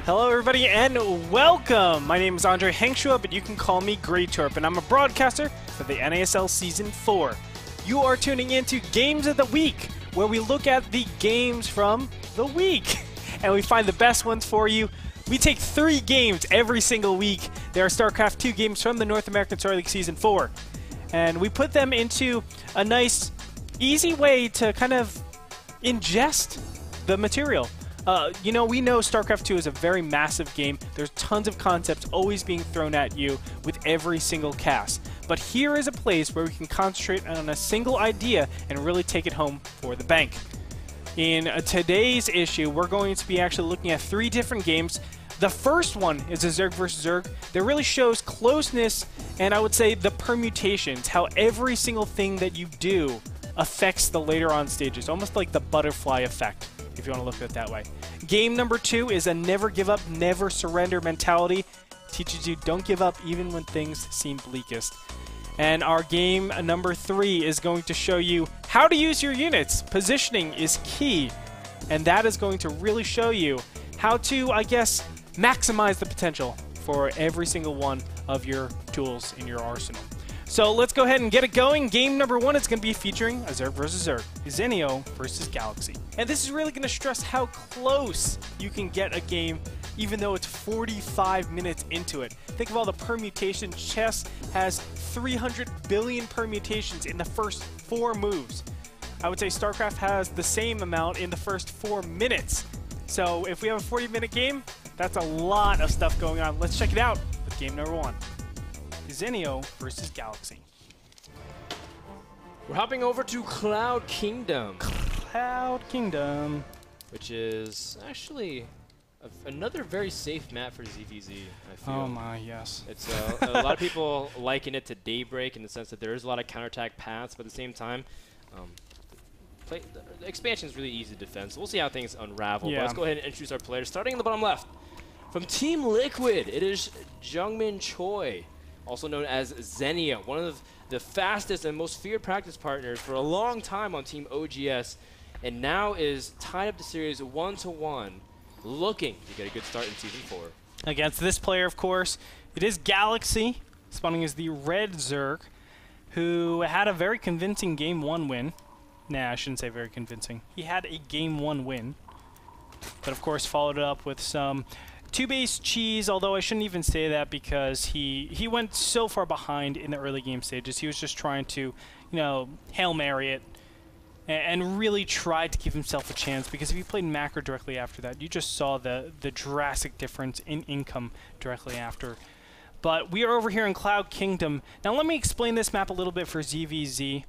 Hello everybody and welcome! My name is Andre Hengshua, but you can call me Greytorp, and I'm a broadcaster for the NASL Season 4. You are tuning into Games of the Week, where we look at the games from the week, and we find the best ones for you. We take 3 games every single week. There are StarCraft 2 games from the North American Star League Season 4, and we put them into a nice, easy way to kind of ingest the material. You know, we know StarCraft 2 is a very massive game. There's tons of concepts always being thrown at you with every single cast. But here is a place where we can concentrate on a single idea and really take it home for the bank. In today's issue, we're going to be actually looking at 3 different games. The first one is a Zerg vs. Zerg that really shows closeness and I would say the permutations, how every single thing that you do affects the later on stages, almost like the butterfly effect, if you want to look at it that way. Game number 2 is a never give up, never surrender mentality. Teaches you don't give up even when things seem bleakest. And our game number 3 is going to show you how to use your units. Positioning is key, and that is going to really show you how to, I guess, maximize the potential for every single one of your tools in your arsenal. So let's go ahead and get it going. Game number 1 is going to be featuring a Zerg vs. Zerg, Zenio versus Galaxy. And this is really going to stress how close you can get a game even though it's 45 minutes into it. Think of all the permutations. Chess has 300 billion permutations in the first 4 moves. I would say StarCraft has the same amount in the first 4 minutes. So if we have a 40-minute game, that's a lot of stuff going on. Let's check it out with game number 1. Zenio versus Galaxy. We're hopping over to Cloud Kingdom. Cloud Kingdom. Which is actually another very safe map for ZVZ, I feel. Oh my, yes. It's a lot of people liken it to Daybreak in the sense that there is a lot of counterattack paths, but at the same time, the expansion is really easy to defend. So we'll see how things unravel. Yeah. But let's go ahead and introduce our players. Starting in the bottom left, from Team Liquid, it is Jungmin Choi, also known as Zenio, one of the fastest and most feared practice partners for a long time on Team OGS, and now is tied up the series 1-1, looking to get a good start in Season 4. Against this player, of course, it is Galaxy, spawning as the Red Zerg, who had a very convincing Game 1 win. Nah, I shouldn't say very convincing. He had a Game 1 win, but of course followed it up with some 2-base cheese, although I shouldn't even say that because he went so far behind in the early game stages. He was just trying to, you know, Hail Mary it and really tried to give himself a chance, because if you played macro directly after that, you just saw the drastic difference in income directly after. But we are over here in Cloud Kingdom. Now let me explain this map a little bit for ZVZ.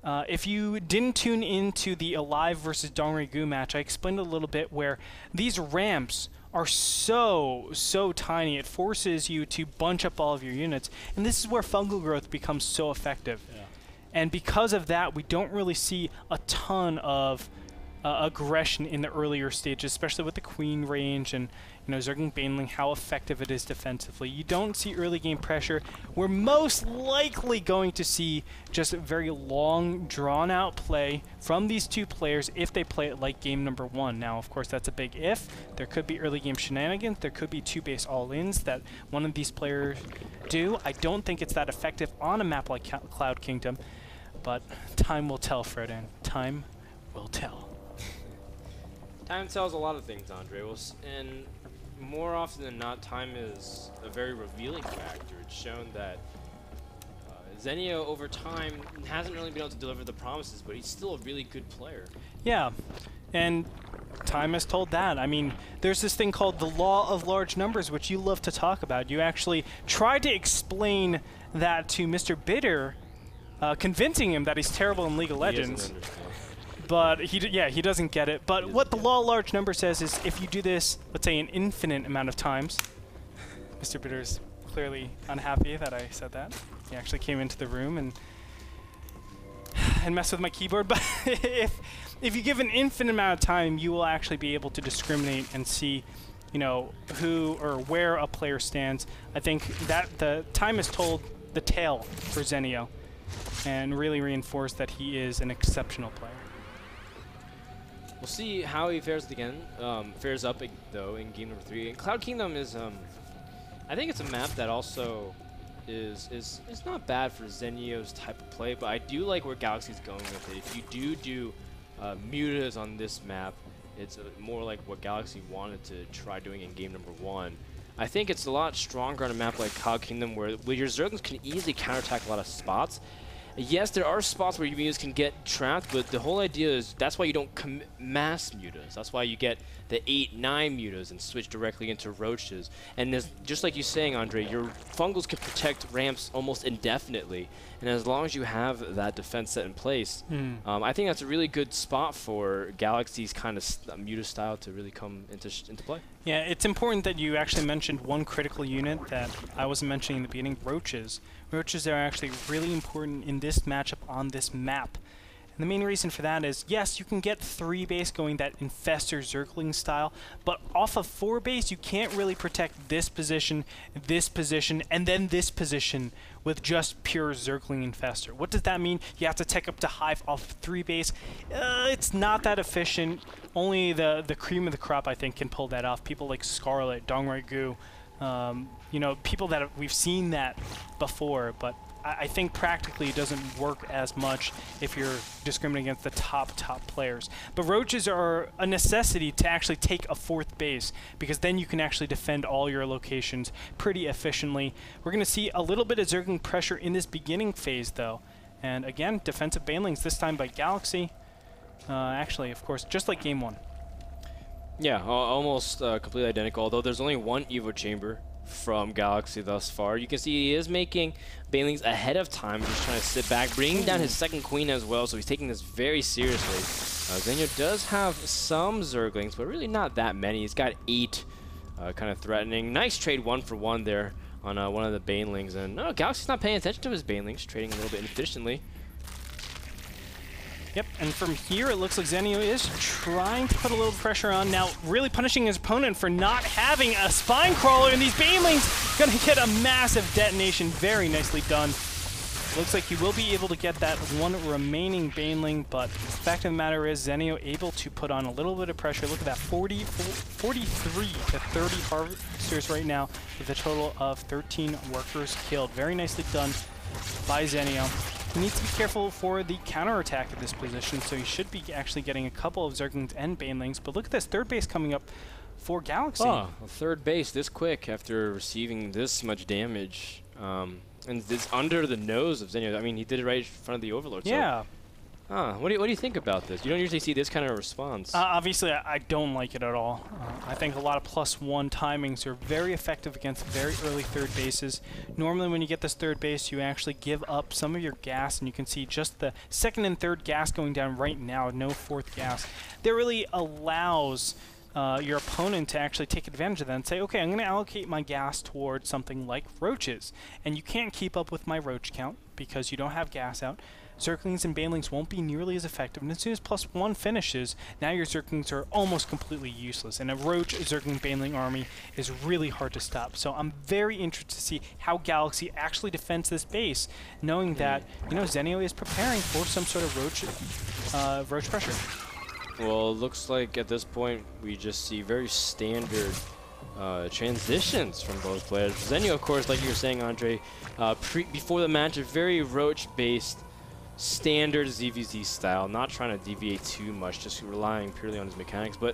If you didn't tune into the Alive versus Dongrigu match, I explained a little bit where these ramps are so tiny. It forces you to bunch up all of your units, and this is where fungal growth becomes so effective. Yeah. And because of that, we don't really see a ton of aggression in the earlier stages, especially with the Queen range and, you know, Zergling Baneling, how effective it is defensively. You don't see early game pressure. We're most likely going to see just a very long, drawn-out play from these 2 players if they play it like game number 1. Now, of course, that's a big if. There could be early game shenanigans. There could be 2-base all-ins that one of these players do. I don't think it's that effective on a map like Cloud Kingdom, but time will tell, FRODAN. Time will tell. Time tells a lot of things, Andre. And more often than not, time is a very revealing factor. It's shown that Zenio, over time, hasn't really been able to deliver the promises, but he's still a really good player. Yeah, and time has told that. I mean, there's this thing called the law of large numbers, which you love to talk about. You actually tried to explain that to Mr. Bitter, convincing him that he's terrible in League of Legends. But he doesn't get it. But what the law of large number says is if you do this, let's say, an infinite amount of times, Mr. Bitter's clearly unhappy that I said that. He actually came into the room and messed with my keyboard. But if you give an infinite amount of time, you will actually be able to discriminate and see, you know, who or where a player stands. I think that the time has told the tale for Zenio and really reinforced that he is an exceptional player. We'll see how he fares again. Fares up though in game number 3. And Cloud Kingdom is, I think it's a map that also is not bad for Zenio's type of play, but I do like where Galaxy's going with it. If you do mutas on this map, it's more like what Galaxy wanted to try doing in game number 1. I think it's a lot stronger on a map like Cloud Kingdom where your Zerglings can easily counterattack a lot of spots. Yes, there are spots where your mutas can get trapped, but the whole idea is that's why you don't mass mutas. That's why you get the 8, 9 mutas and switch directly into roaches. And just like you're saying, Andre, your fungals can protect ramps almost indefinitely. And as long as you have that defense set in place, I think that's a really good spot for Galaxy's kind of muta style to really come into play. Yeah, it's important that you actually mentioned one critical unit that I wasn't mentioning in the beginning, roaches. Roaches are actually really important in this matchup on this map. And the main reason for that is, yes, you can get 3 base going that Infestor Zergling style, but off of 4 base, you can't really protect this position, and then this position with just pure Zergling Infestor. What does that mean? You have to tech up to Hive off of 3 base. It's not that efficient. Only the cream of the crop, I think, can pull that off. People like Scarlet, Dongrai Gu, you know, people that we've seen that before, but I think practically it doesn't work as much if you're discriminating against the top players. But roaches are a necessity to actually take a 4th base, because then you can actually defend all your locations pretty efficiently. We're going to see a little bit of Zergling pressure in this beginning phase, though. And again, defensive banelings, this time by Galaxy. Actually, of course, just like game 1. Yeah, almost completely identical, although there's only one Evo Chamber from Galaxy thus far. You can see he is making banelings ahead of time, just trying to sit back, bringing down his 2nd queen as well, so he's taking this very seriously. Zenio does have some Zerglings, but really not that many. He's got 8, kind of threatening. Nice trade 1-for-1 there on one of the banelings, and no, Galaxy's not paying attention to his banelings, trading a little bit inefficiently. Yep, and from here it looks like Zenio is trying to put a little pressure on. Now, really punishing his opponent for not having a Spine Crawler, and these banelings gonna get a massive detonation. Very nicely done. Looks like he will be able to get that one remaining baneling, but the fact of the matter is Zenio able to put on a little bit of pressure. Look at that, 43 to 30 harvesters right now with a total of 13 workers killed. Very nicely done by Zenio. He needs to be careful for the counterattack at this position, so he should be actually getting a couple of Zerglings and banelings. But look at this, 3rd base coming up for Galaxy. Oh, 3rd base this quick after receiving this much damage. And it's under the nose of Zenio. I mean, he did it right in front of the Overlord. Yeah. So, what do you think about this? You don't usually see this kind of response. Obviously, I don't like it at all. I think a lot of +1 timings are very effective against very early 3rd bases. Normally, when you get this 3rd base, you actually give up some of your gas, and you can see just the 2nd and 3rd gas going down right now, no 4th gas. That really allows your opponent to actually take advantage of that and say, okay, I'm going to allocate my gas towards something like roaches. And you can't keep up with my roach count because you don't have gas out. Zerglings and banelings won't be nearly as effective, and as soon as +1 finishes, now your Zerglings are almost completely useless, and a Roach Zergling baneling army is really hard to stop. So I'm very interested to see how Galaxy actually defends this base, knowing that, you know, Zenio is preparing for some sort of Roach pressure. Well, it looks like at this point we just see very standard transitions from both players. Zenio, of course, like you were saying, Andre, before the match, a very Roach-based standard ZVZ style, not trying to deviate too much, just relying purely on his mechanics. But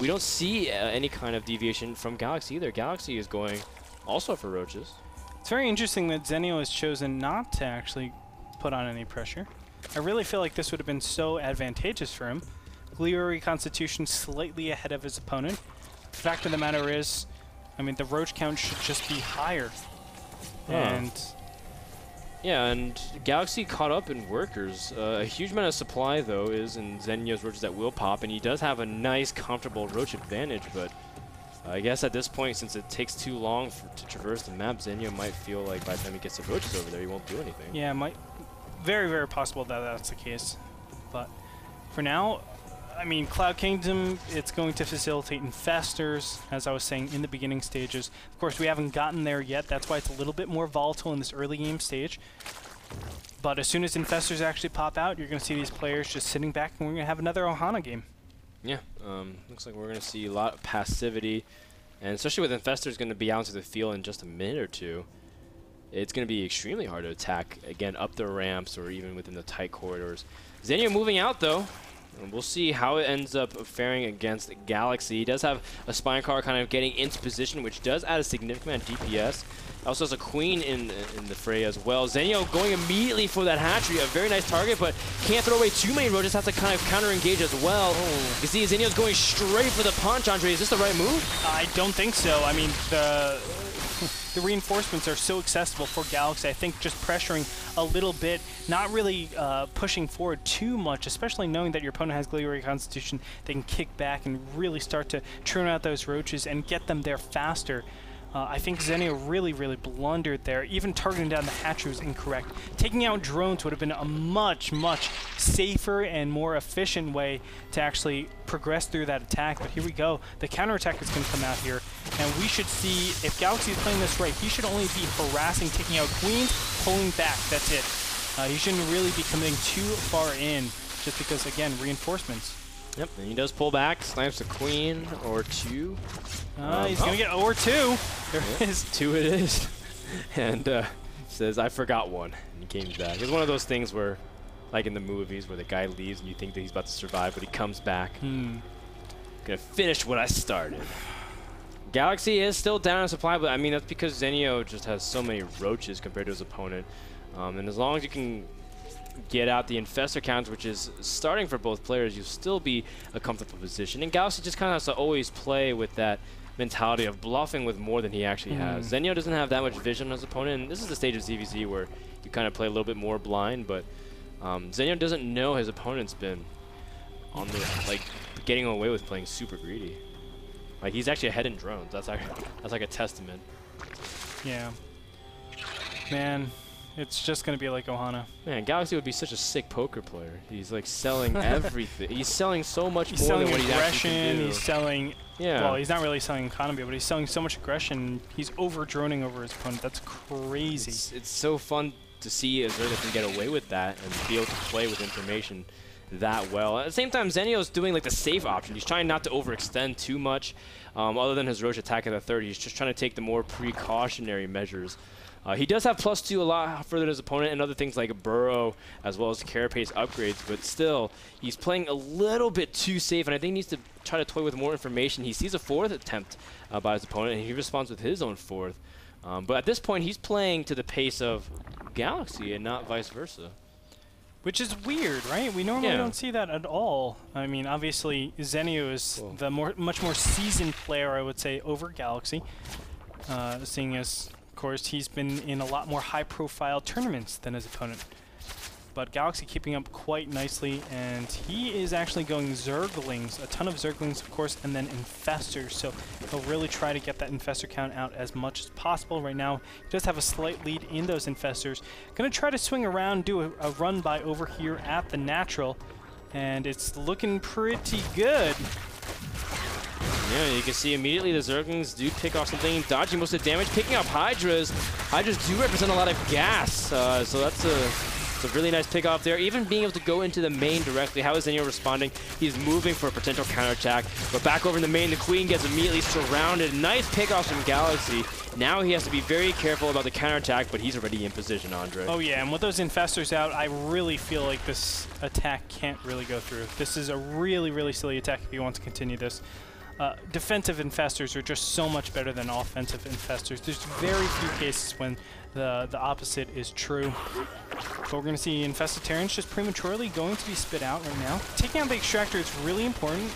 we don't see any kind of deviation from Galaxy either. Galaxy is going also for roaches. It's very interesting that Zenio has chosen not to actually put on any pressure. I really feel like this would have been so advantageous for him. Gliori Constitution slightly ahead of his opponent. The fact of the matter is, I mean, the roach count should just be higher. And yeah, and Galaxy caught up in workers. A huge amount of supply, though, is in Zenio's roaches that will pop, and he does have a nice, comfortable roach advantage, but I guess at this point, since it takes too long to traverse the map, Zenio might feel like by the time he gets the roaches over there, he won't do anything. Yeah, very, very possible that that's the case. But for now, I mean, Cloud Kingdom, it's going to facilitate infestors, as I was saying, in the beginning stages. Of course, we haven't gotten there yet. That's why it's a little bit more volatile in this early game stage. But as soon as infestors actually pop out, you're going to see these players just sitting back, and we're going to have another Ohana game. Yeah, looks like we're going to see a lot of passivity, and especially with Infestors going to be out into the field in just a minute or two, it's going to be extremely hard to attack, again, up the ramps or even within the tight corridors. Zenio moving out, though. And we'll see how it ends up faring against Galaxy. He does have a Spine Car kind of getting into position, which does add a significant amount of DPS. Also has a Queen in the fray as well. Zenio going immediately for that hatchery, a very nice target, but can't throw away too many roaches, has to kind of counter-engage as well. Oh. You see Zenio's going straight for the punch, Andre. Is this the right move? I don't think so. I mean, the reinforcements are so accessible for Galaxy. I think just pressuring a little bit, not really pushing forward too much, especially knowing that your opponent has Gladiator Constitution, they can kick back and really start to churn out those roaches and get them there faster. I think Zenio really blundered there. Even targeting down the hatchery was incorrect. Taking out drones would have been a much safer and more efficient way to actually progress through that attack. But here we go. The counterattack is going to come out here. And we should see, if Galaxy is playing this right, he should only be harassing, taking out queens, pulling back. That's it. He shouldn't really be committing too far in, just because, again, reinforcements. Yep, and he does pull back, snipes a queen or two. He's going to get or two. There is. Two it is. And says, I forgot one. And he came back. It's one of those things where, like in the movies, where the guy leaves and you think that he's about to survive, but he comes back. Gonna finish what I started. Galaxy is still down in supply, but I mean, that's because Zenio just has so many roaches compared to his opponent. And as long as you can get out the infestor counts, which is starting for both players, you'll still be a comfortable position. And Galaxy just kind of has to always play with that mentality of bluffing with more than he actually has. Zenio doesn't have that much vision on his opponent, and this is the stage of ZVZ where you kind of play a little bit more blind, but Zenio doesn't know his opponent's been on the, like, getting away with playing super greedy. Like, he's actually ahead in drones. That's like a testament. Yeah. Man. It's just going to be like Ohana. Man, Galaxy would be such a sick poker player. He's like selling everything. He's selling so much more than what he actually can do. He's selling, well, he's not really selling economy, but he's selling so much aggression. He's over-droning over his opponent. That's crazy. It's so fun to see Azurda can get away with that and be able to play with information that well. At the same time, Zenio's doing like the safe option. He's trying not to overextend too much. Other than his Roche attack at the 30, he's just trying to take the more precautionary measures. He does have +2 a lot further than his opponent and other things like a Burrow as well as Carapace upgrades, but still, he's playing a little bit too safe, and I think he needs to try to toy with more information. He sees a 4th attempt by his opponent, and he responds with his own 4th. But at this point, he's playing to the pace of Galaxy and not vice versa. Which is weird, right? We normally don't see that at all. I mean, obviously, Zenio is the much more seasoned player, I would say, over Galaxy, seeing as, of course, he's been in a lot more high-profile tournaments than his opponent. But Galaxy keeping up quite nicely, and he is actually going Zerglings, a ton of Zerglings, of course, and then Infestors. So he'll really try to get that Infestor count out as much as possible. Right now, he does have a slight lead in those Infestors. Going to try to swing around, do a run by over here at the natural, and it's looking pretty good. Yeah, you can see immediately the Zerglings do pick off something, dodging most of the damage, picking up Hydras. Hydras do represent a lot of gas, so that's a really nice pick off there. Even being able to go into the main directly. How is Zenio responding? He's moving for a potential counterattack, but back over in the main, the Queen gets immediately surrounded. Nice pick offs from Galaxy. Now he has to be very careful about the counterattack, but he's already in position, Andre. Oh yeah, and with those Infestors out, I really feel like this attack can't really go through. This is a really, really silly attack if you want to continue this. Defensive Infestors are just so much better than offensive Infestors. There's very few cases when the opposite is true. But we're going to see Infested Terrans just prematurely going to be spit out right now. Taking out the Extractor is really important,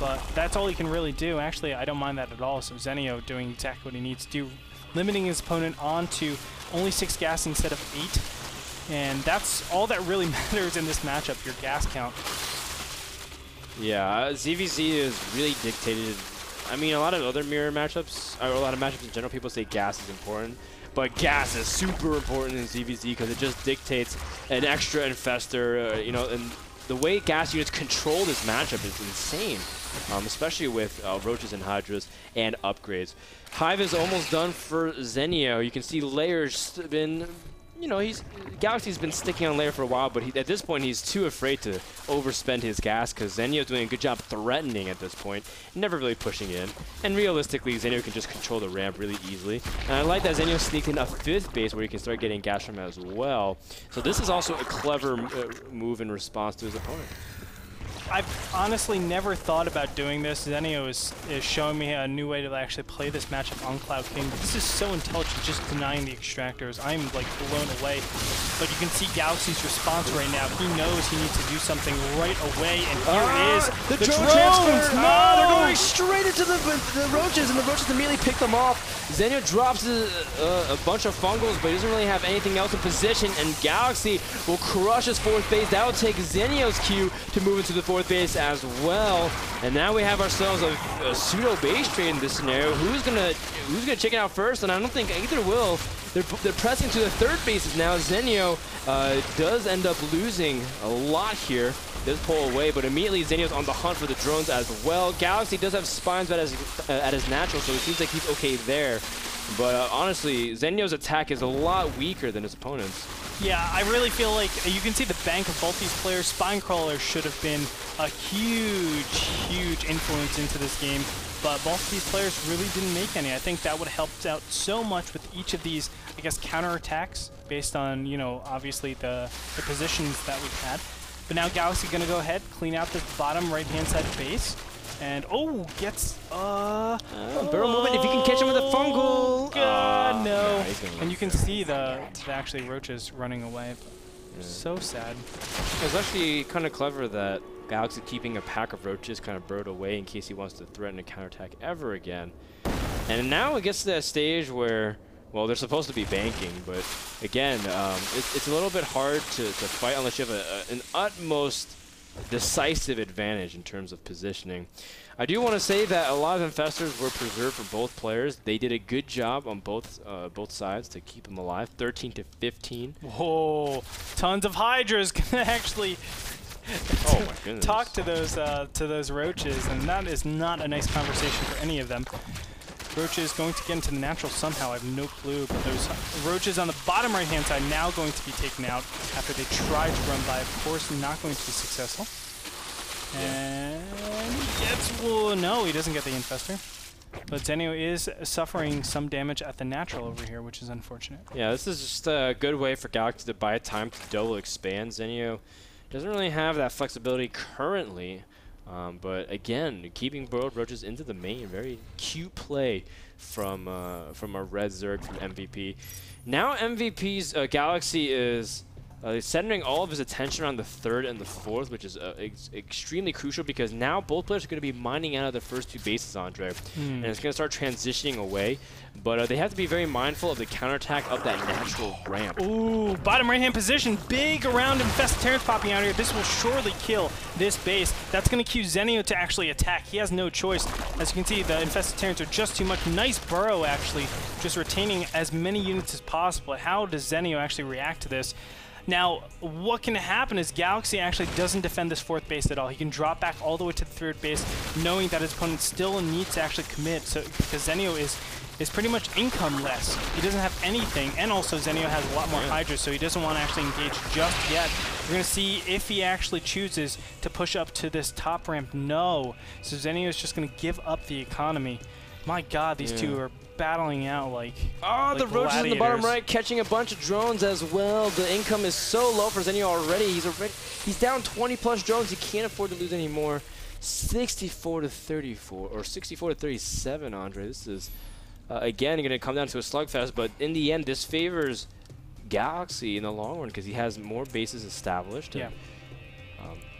but that's all he can really do. Actually, I don't mind that at all. So Zenio doing exactly what he needs to do, limiting his opponent on to only 6 gas instead of 8. And that's all that really matters in this matchup, your gas count. Yeah, ZVZ is really dictated. I mean, a lot of other mirror matchups, or a lot of matchups in general, people say gas is important. But gas is super important in ZVZ because it just dictates an extra Infestor, you know, and the way gas units control this matchup is insane, especially with Roaches and Hydras and upgrades. Hive is almost done for Zenio. You can see Layers been you know, Galaxy's been sticking on layer for a while, but at this point he's too afraid to overspend his gas because Zenio's doing a good job threatening at this point, never really pushing in. And realistically, Zenio can just control the ramp really easily. And I like that Zenio sneaked in a 5th base where he can start getting gas from as well. So this is also a clever move in response to his opponent. I've honestly never thought about doing this. Zenio is showing me a new way to actually play this matchup on Cloud King. But this is so intelligent, just denying the extractors. I'm like blown away. But you can see Galaxy's response right now. He knows he needs to do something right away, and here is the drones. transfer. No! They're going straight into the roaches, and the roaches immediately pick them off. Zenio drops a bunch of fungals, but he doesn't really have anything else in position, and Galaxy will crush his 4th base. That will take Zenio's Q to move into the 4th base as well. And now we have ourselves a pseudo base trade in this scenario. Who's gonna check it out first? And I don't think either will. They're pressing to the 3rd bases now. Zenio does end up losing a lot here. Does pull away, but immediately Zenio's on the hunt for the drones as well. Galaxy does have spines at his natural, so it seems like he's okay there. But honestly, Zenio's attack is a lot weaker than his opponent's. Yeah, I really feel like you can see the bank of both these players. Spine Crawler should have been a huge influence into this game, but both of these players really didn't make any. I think that would have helped out so much with each of these, I guess, counterattacks based on, you know, obviously the positions that we've had. But now Galaxy gonna go ahead, clean out this bottom right-hand side base. And gets barrel movement if you can catch him with a fungal. God, no. Yeah, and you can see the actually roaches running away. Yeah. So sad. It's actually kind of clever that Galaxy keeping a pack of roaches kind of burrowed away in case he wants to threaten a counterattack ever again. And now it gets to that stage where, well, they're supposed to be banking, but again, it's a little bit hard to fight unless you have an utmost decisive advantage in terms of positioning. I do want to say that a lot of infestors were preserved for both players. They did a good job on both sides to keep them alive. 13 to 15. Whoa! Tons of hydras can actually talk to those roaches, and that is not a nice conversation for any of them. Roaches going to get into the natural somehow, I have no clue, but those roaches on the bottom right-hand side now going to be taken out after they try to run by. Of course, not going to be successful. And he gets, no, he doesn't get the infestor. But Zenio is suffering some damage at the natural over here, which is unfortunate. Yeah, this is just a good way for Galaxy to buy time to double expand. Zenio doesn't really have that flexibility currently. But again, keeping burrowed roaches into the main, very cute play from our red Zerg from MVP. Now MVP's Galaxy is centering all of his attention on the 3rd and the 4th, which is extremely crucial because now both players are going to be mining out of the first 2 bases, Andre, and it's going to start transitioning away. But they have to be very mindful of the counterattack of that natural ramp. Ooh, bottom right-hand position, big around Infested Terrans popping out here. This will surely kill this base. That's going to cue Zenio to actually attack. He has no choice. As you can see, the Infested Terrans are just too much. Nice burrow, actually, just retaining as many units as possible. How does Zenio actually react to this? Now, what can happen is Galaxy actually doesn't defend this 4th base at all. He can drop back all the way to the 3rd base, knowing that his opponent still needs to actually commit. So because Zenio is pretty much income-less. He doesn't have anything, and also Zenio has a lot more Hydras, so he doesn't want to actually engage just yet. We're going to see if he actually chooses to push up to this top ramp. No. So Zenio is just going to give up the economy. My God, these two are battling out like the roaches in the bottom right catching a bunch of drones as well. The income is so low for Zenio already. He's down 20 plus drones. He can't afford to lose anymore. 64 to 34 or 64 to 37, Andre. This is again going to come down to a slugfest, but in the end this favors Galaxy in the long run because he has more bases established. Yeah.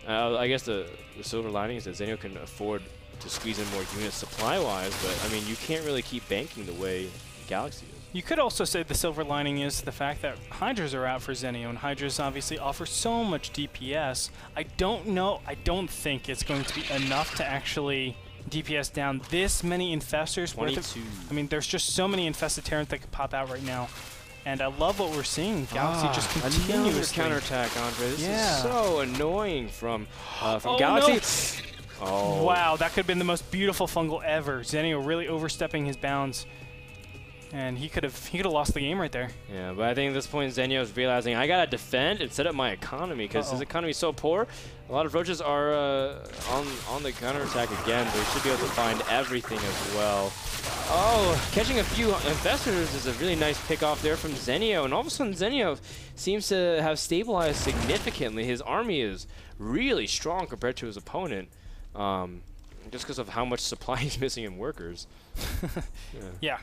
And, I guess the silver lining is that Zenio can afford to squeeze in more units supply-wise, but I mean, you can't really keep banking the way Galaxy is. You could also say the silver lining is the fact that Hydras are out for Zenio, and Hydras obviously offer so much DPS. I don't think it's going to be enough to actually DPS down this many infestors. 22. I mean, there's just so many infested Terrans that could pop out right now. And I love what we're seeing. Galaxy just continuously counterattack, Andre. This is so annoying from Galaxy. No. Oh. Wow, that could have been the most beautiful fungal ever. Zenio really overstepping his bounds. And he could have lost the game right there. Yeah, but I think at this point Zenio is realizing I gotta defend and set up my economy because his economy is so poor. A lot of roaches are on the counterattack again, but he should be able to find everything as well. Oh, catching a few infestors is a really nice pick off there from Zenio, and all of a sudden Zenio seems to have stabilized significantly. His army is really strong compared to his opponent, just because of how much supply he's missing in workers. Yeah.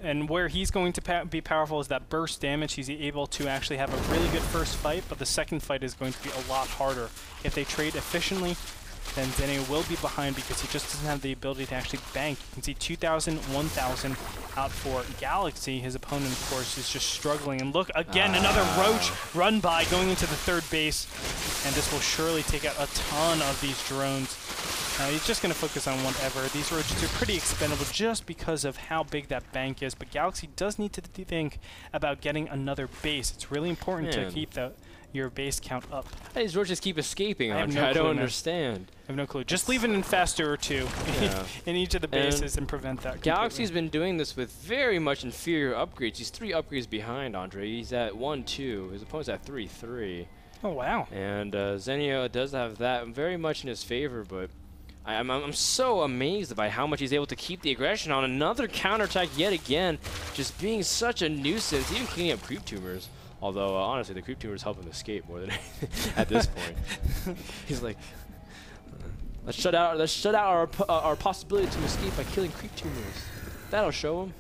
And where he's going to be powerful is that burst damage. He's able to actually have a really good first fight, but the second fight is going to be a lot harder. If they trade efficiently, then Zenio will be behind because he just doesn't have the ability to actually bank. You can see 2,000, 1,000 out for Galaxy. His opponent, of course, is just struggling. And look, again, another Roach run by going into the third base. And this will surely take out a ton of these drones. He's just going to focus on whatever. These roaches are pretty expendable just because of how big that bank is. But Galaxy does need to think about getting another base. It's really important to keep your base count up. These roaches keep escaping. I don't understand. I have no clue. Just leave an infestor or two in each of the bases and prevent that. Galaxy's been doing this with very much inferior upgrades. He's 3 upgrades behind Andre. He's at 1-2. His opponent's at 3-3. Oh, wow. And Zenio does have that very much in his favor, but I'm so amazed by how much he's able to keep the aggression on. Another counterattack yet again, just being such a nuisance, even cleaning up creep tumors. Although, honestly, the creep tumors help him escape more than anything at this point. He's like, let's shut out our possibility to escape by killing creep tumors. That'll show him.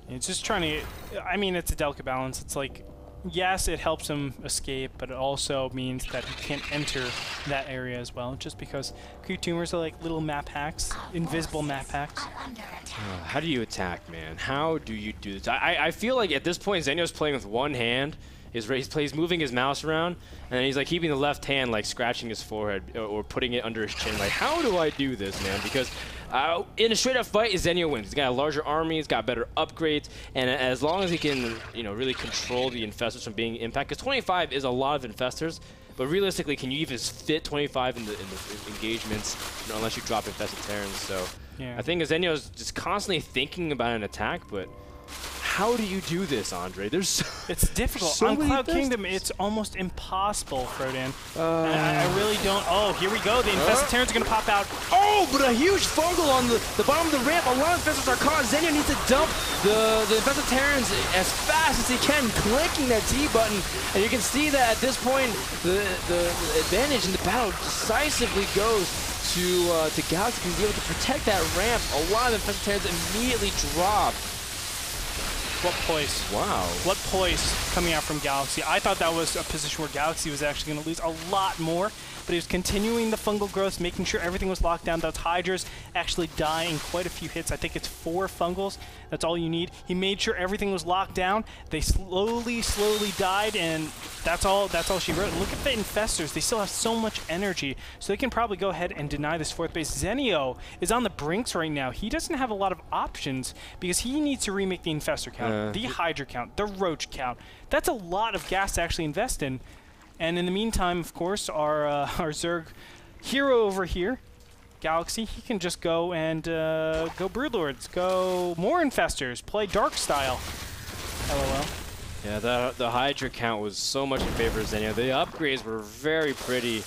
It's just trying to, I mean, it's a delicate balance. It's like, yes, it helps him escape, but it also means that he can't enter that area as well, just because creep tumors are like little map hacks, invisible map hacks. How do you attack, man? How do you do this? I feel like at this point, Zenio's playing with one hand. He's moving his mouse around, and then he's like keeping the left hand like scratching his forehead or putting it under his chin. Like, how do I do this, man? Because in a straight-up fight, Zenio wins. He's got a larger army, he's got better upgrades, and as long as he can, really control the infestors from being impacted, because 25 is a lot of infestors, but realistically, can you even fit 25 in the engagements, unless you drop infested Terrans? So yeah. I think Zenio's just constantly thinking about an attack, but how do you do this, Andre? It's difficult. On Cloud Kingdom, it's almost impossible, FRODAN. I really don't. Oh, here we go. The infested Terrans are going to pop out. Oh, but a huge fungal on the bottom of the ramp. A lot of infestors are caught. Zenio needs to dump the infested Terrans as fast as he can, clicking that T button. And you can see that at this point, the advantage in the battle decisively goes to Galaxy to be able to protect that ramp. A lot of infested Terrans immediately drop. What poise. Wow. What poise coming out from Galaxy. I thought that was a position where Galaxy was actually going to lose a lot more, but he was continuing the fungal growth, making sure everything was locked down. Those Hydras actually die in quite a few hits. I think it's 4 fungals. That's all you need. He made sure everything was locked down. They slowly died, and that's all she wrote. And look at the infestors. They still have so much energy, so they can probably go ahead and deny this 4th base. Zenio is on the brinks right now. He doesn't have a lot of options because he needs to remake the infestor count, the Hydra count, the Roach count. That's a lot of gas to actually invest in. And in the meantime, of course, our Zerg hero over here, Galaxy, he can just go and go Broodlords, go more infestors, play Dark style. LOL. Yeah, the Hydra count was so much in favor of Zenio. The upgrades were very pretty.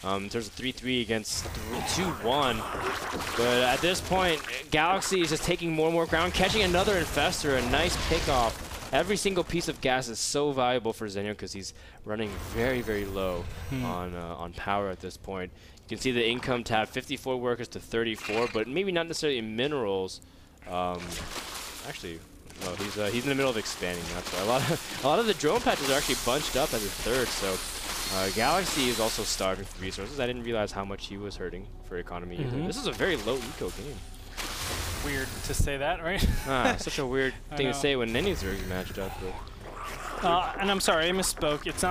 There's a 3-3 against 2-1. But at this point, Galaxy is just taking more and more ground, catching another infestor, a nice pickoff. Every single piece of gas is so valuable for Zenio because he's running very, very low on power at this point. You can see the income tab, 54 workers to 34, but maybe not necessarily in minerals. Actually, no, he's in the middle of expanding. That's why a lot of the drone patches are actually bunched up as a third. So Galaxy is also starving for resources. I didn't realize how much he was hurting for economy either. This is a very low eco game. Weird to say that, right? Such a weird thing to say when any Zerg matched up. And I'm sorry, I misspoke. It's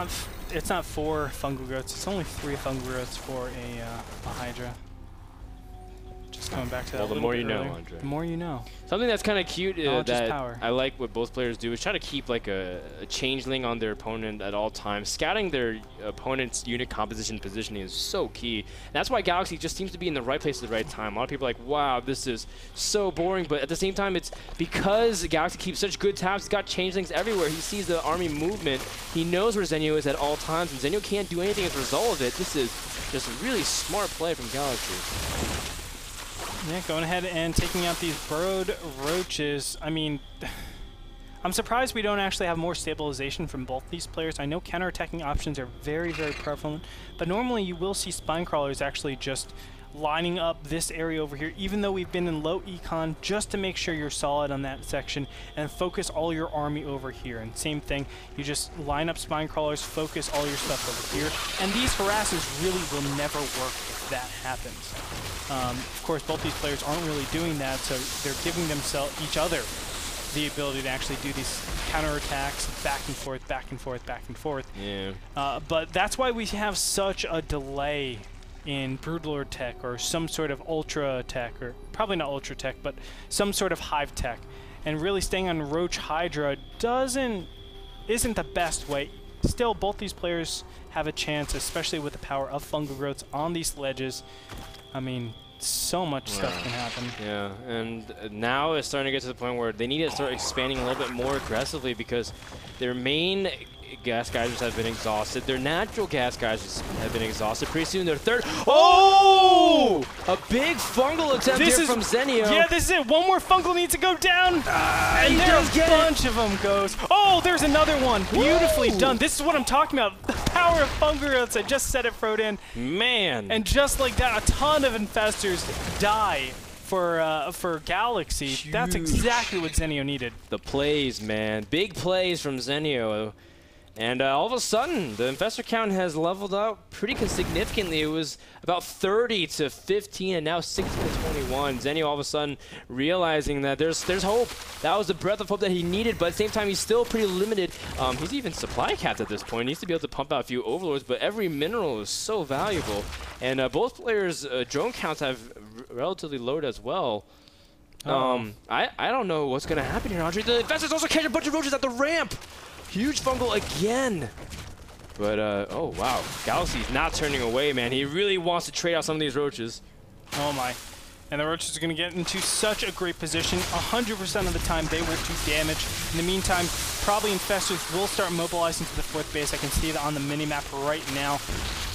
not 4 fungal growths. It's only 3 fungal growths for a Hydra. Just going back to that. Well, the more you know, Andre. The more you know. Something that's kind of cute that power. I like what both players do is try to keep like a changeling on their opponent at all times. Scouting their opponent's unit composition positioning is so key. And that's why Galaxy just seems to be in the right place at the right time. A lot of people are like, wow, this is so boring. But at the same time, it's because Galaxy keeps such good tabs. He's got changelings everywhere. He sees the army movement. He knows where Zenio is at all times. And Zenio can't do anything as a result of it. This is just a really smart play from Galaxy. Yeah, going ahead and taking out these burrowed roaches. I mean, I'm surprised we don't actually have more stabilization from both these players. I know counterattacking options are very, very prevalent, but normally you will see spine crawlers actually just lining up this area over here, even though we've been in low econ, just to make sure you're solid on that section and focus all your army over here. And same thing, you just line up spine crawlers, focus all your stuff over here, and these harassers really will never work if that happens. Of course, both these players aren't really doing that, so they're giving themselves each other the ability to actually do these counterattacks back and forth, back and forth, back and forth. Yeah. But that's why we have such a delay in Broodlord tech or some sort of ultra tech, or probably not ultra tech, but some sort of hive tech. And really staying on Roach Hydra isn't the best way. Still, both these players have a chance, especially with the power of fungal growths on these ledges. I mean, so much stuff can happen. Yeah, and now it's starting to get to the point where they need to start expanding a little bit more aggressively because their main gas geysers have been exhausted. Their natural gas geysers have been exhausted. Pretty soon their third. Oh! A big fungal attempt here from Zenio. Yeah, this is it. One more fungal needs to go down. And there a bunch of them goes. Oh, there's another one. Beautifully done. This is what I'm talking about. The power of fungal growths. I just said it, Frodan. Man. And just like that, a ton of infestors die for Galaxy. Huge. That's exactly what Zenio needed. The plays, man. Big plays from Zenio. And all of a sudden, the infestor count has leveled up pretty significantly. It was about 30 to 15, and now 16 to 21. Zenio all of a sudden realizing that there's hope. That was the breath of hope that he needed, but at the same time, he's still pretty limited. He's even supply capped at this point. He needs to be able to pump out a few overlords, but every mineral is so valuable. And both players' drone counts have relatively lowered as well. I don't know what's going to happen here, Andre. The infestors also catch a bunch of roaches at the ramp. Huge fungal again. But, oh, wow. Galaxy's not turning away, man. He really wants to trade out some of these roaches. Oh, my. And the roaches are going to get into such a great position. 100% of the time, they will do damage. In the meantime, probably infestors will start mobilizing to the fourth base. I can see it on the minimap right now.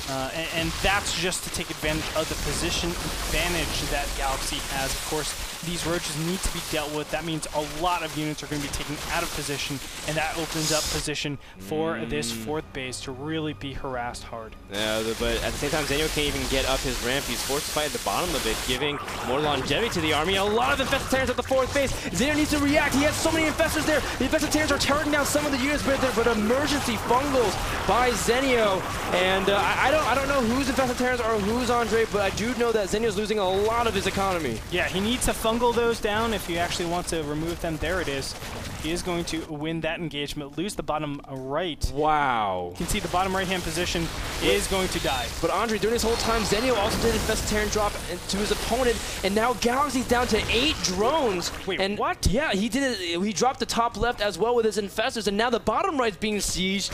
And that's just to take advantage of the position advantage that Galaxy has. Of course, these roaches need to be dealt with. That means a lot of units are going to be taken out of position, and that opens up position for this fourth base to really be harassed hard. Yeah, but at the same time, Zenio can't even get up his ramp. He's forced to fight at the bottom of it, giving more longevity to the army. A lot of infested Terrans at the fourth base. Zenio needs to react. He has so many infestors there. The infested Terrans are tearing down some of the units, but emergency fungals by Zenio. And I don't know whose infested Terrans are whose, Andre, but I do know that Zenio's losing a lot of his economy. Yeah, he needs to fungal those down if you actually want to remove them. There it is. He is going to win that engagement, lose the bottom right. Wow. You can see the bottom right-hand position is going to die. But Andre, during this whole time, Zenio also did infested Terran drop to his opponent, and now Galaxy's down to 8 drones. Wait, and what? Yeah, he did it. He dropped the top left as well with his infestors, and now the bottom right's being sieged.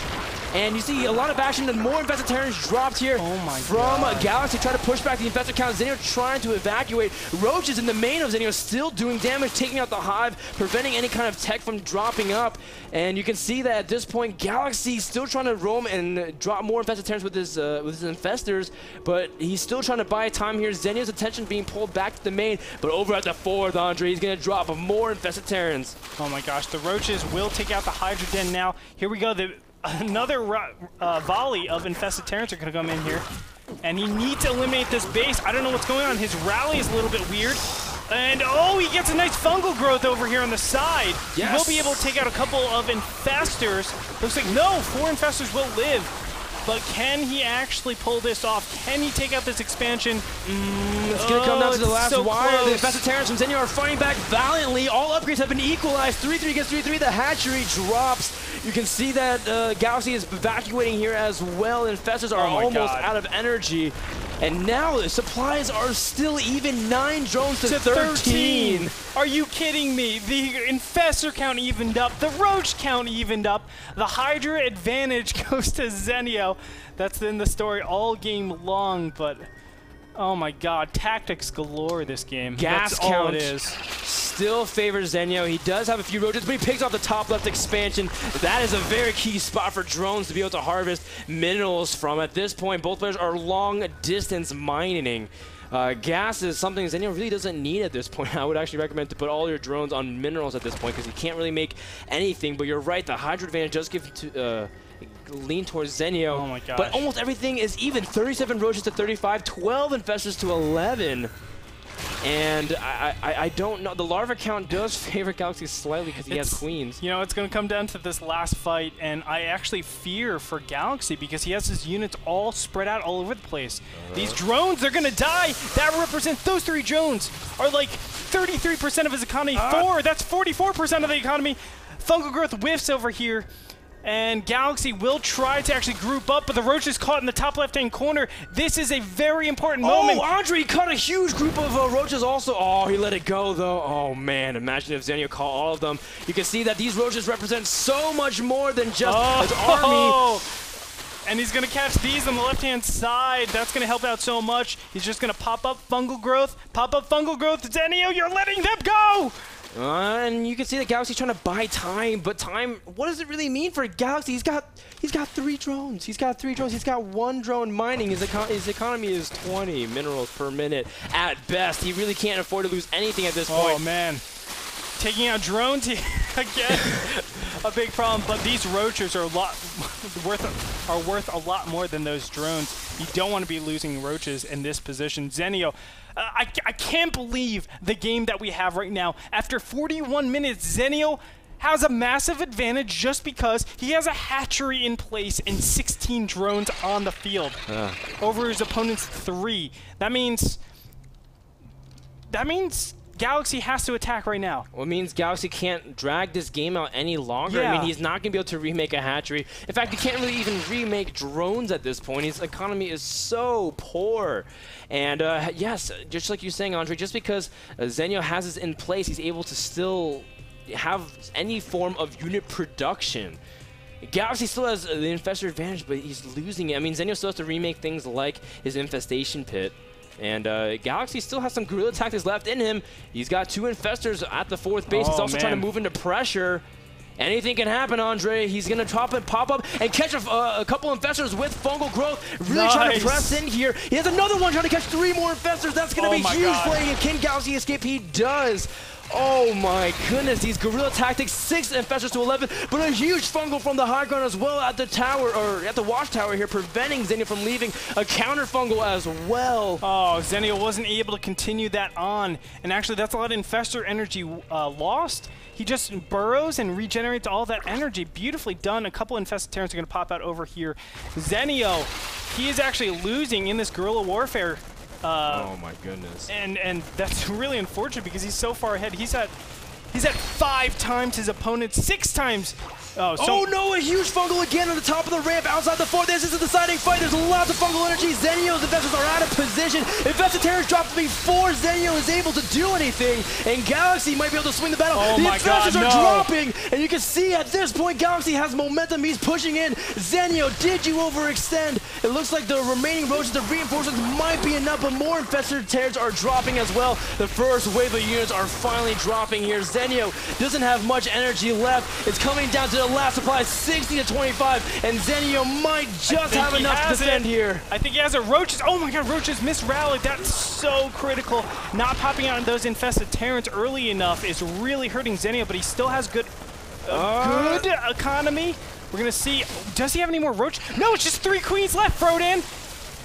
And you see a lot of action, and more infested Terrans dropped here from Galaxy, trying to push back the infestor count. Zenio trying to evacuate. Roaches in the main of Zenio still doing damage, taking out the hive, preventing any kind of tech from dropping up. And you can see that at this point, Galaxy still trying to roam and drop more infested Terrans with his infestors, but he's still trying to buy time here. Zenio's attention being pulled back to the main, but over at the fourth, Andre, he's going to drop more infested Terrans. Oh my gosh, the roaches will take out the Hydra Den now. Here we go. Another volley of infested Terrans are going to come in here. And he needs to eliminate this base. I don't know what's going on. His rally is a little bit weird. And, oh, he gets a nice fungal growth over here on the side. Yes. He will be able to take out a couple of infestors. Looks like, no, 4 infestors will live. But can he actually pull this off? Can he take out this expansion? It's going to come down to the last wire. Close. The infested Terrans from Zenio are fighting back valiantly. All upgrades have been equalized. 3-3 against 3-3. The hatchery drops. You can see that Galaxy is evacuating here as well. Infestors are almost out of energy. And now the supplies are still even 9 drones to 13. Are you kidding me? The Infestor count evened up. The Roach count evened up. The Hydra advantage goes to Zenio. That's been the story all game long, but oh my god, tactics galore this game. Gas That's count all it is. Still favors Zenio. He does have a few roaches, but he picks off the top left expansion. That is a very key spot for drones to be able to harvest minerals from. At this point, both players are long distance mining. Gas is something Zenio really doesn't need at this point. I would actually recommend to put all your drones on minerals at this point because you can't really make anything. But you're right, the Hydra advantage does give to lean towards Zenio. Oh my gosh. But almost everything is even. 37 roaches to 35, 12 infestors to 11. And I don't know. The larva count does favor Galaxy slightly because he has queens. You know, it's going to come down to this last fight, and I actually fear for Galaxy because he has his units all spread out all over the place. These drones, they're going to die. That represents those 3 drones are like 33% of his economy. 4, that's 44% of the economy. Fungal Growth whiffs over here. And Galaxy will try to actually group up, but the Roach is caught in the top left-hand corner. This is a very important moment. Oh, Andre caught a huge group of Roaches also. Oh, he let it go, though. Oh, man. Imagine if Zenio caught all of them. You can see that these Roaches represent so much more than just his army. And he's going to catch these on the left-hand side. That's going to help out so much. He's just going to pop up Fungal Growth. Pop up Fungal Growth. Zenio, you're letting them go! And you can see that Galaxy's trying to buy time, but time, what does it really mean for Galaxy? He's got 3 drones. He's got 3 drones. He's got 1 drone mining. His economy is 20 minerals per minute at best. He really can't afford to lose anything at this point. Oh man, taking out drones again, a big problem. But these roaches are worth a lot more than those drones. You don't want to be losing roaches in this position. Zenio. I can't believe the game that we have right now. After 41 minutes, Zenio has a massive advantage just because he has a hatchery in place and 16 drones on the field over his opponent's 3. That means Galaxy has to attack right now. Well, it means Galaxy can't drag this game out any longer. Yeah. I mean, he's not going to be able to remake a hatchery. In fact, he can't really even remake drones at this point. His economy is so poor. And yes, just like you're saying, Andre, just because Zenio has this in place, he's able to still have any form of unit production. Galaxy still has the Infestor advantage, but he's losing it. I mean, Zenio still has to remake things like his Infestation Pit. And Galaxy still has some guerrilla tactics left in him. He's got 2 Infestors at the 4th base. He's also trying to move into pressure. Anything can happen, Andre. He's going to pop up and catch a couple Infestors with Fungal Growth. Really trying to press in here. He has another one trying to catch 3 more Infestors. That's going to be huge play. And can Galaxy escape? He does. Oh my goodness, these guerrilla tactics, 6 Infestors to 11, but a huge fungal from the high ground as well at the tower, or at the watchtower here, preventing Zenio from leaving a counter fungal as well. Oh, Zenio wasn't able to continue that on, and actually that's a lot of Infestor energy lost. He just burrows and regenerates all that energy. Beautifully done. A couple Infested Terrans are going to pop out over here. Zenio, he is actually losing in this guerrilla warfare. Oh my goodness. And that's really unfortunate because he's so far ahead. He's at 5 times his opponent, 6 times. Oh no, a huge fungal again on the top of the ramp outside the fort. This is a deciding fight. There's lots of fungal energy. Zenio's Infestors are out of position. Infested Terrors dropped before Zenio is able to do anything. And Galaxy might be able to swing the battle. The Infestors are dropping. And you can see at this point, Galaxy has momentum. He's pushing in. Zenio, did you overextend? It looks like the remaining roaches of reinforcements might be enough, but more Infested Terrors are dropping as well. The first wave of units are finally dropping here. Zenio doesn't have much energy left. It's coming down to the last supply, 60 to 25, and Zenio might just have enough to defend here. I think he has it. Roaches, oh my god, Roaches misrallied. That's so critical. Not popping out on those Infested Terrans early enough is really hurting Zenio, but he still has good economy. We're gonna see, does he have any more Roach? No, it's just 3 queens left, Frodan.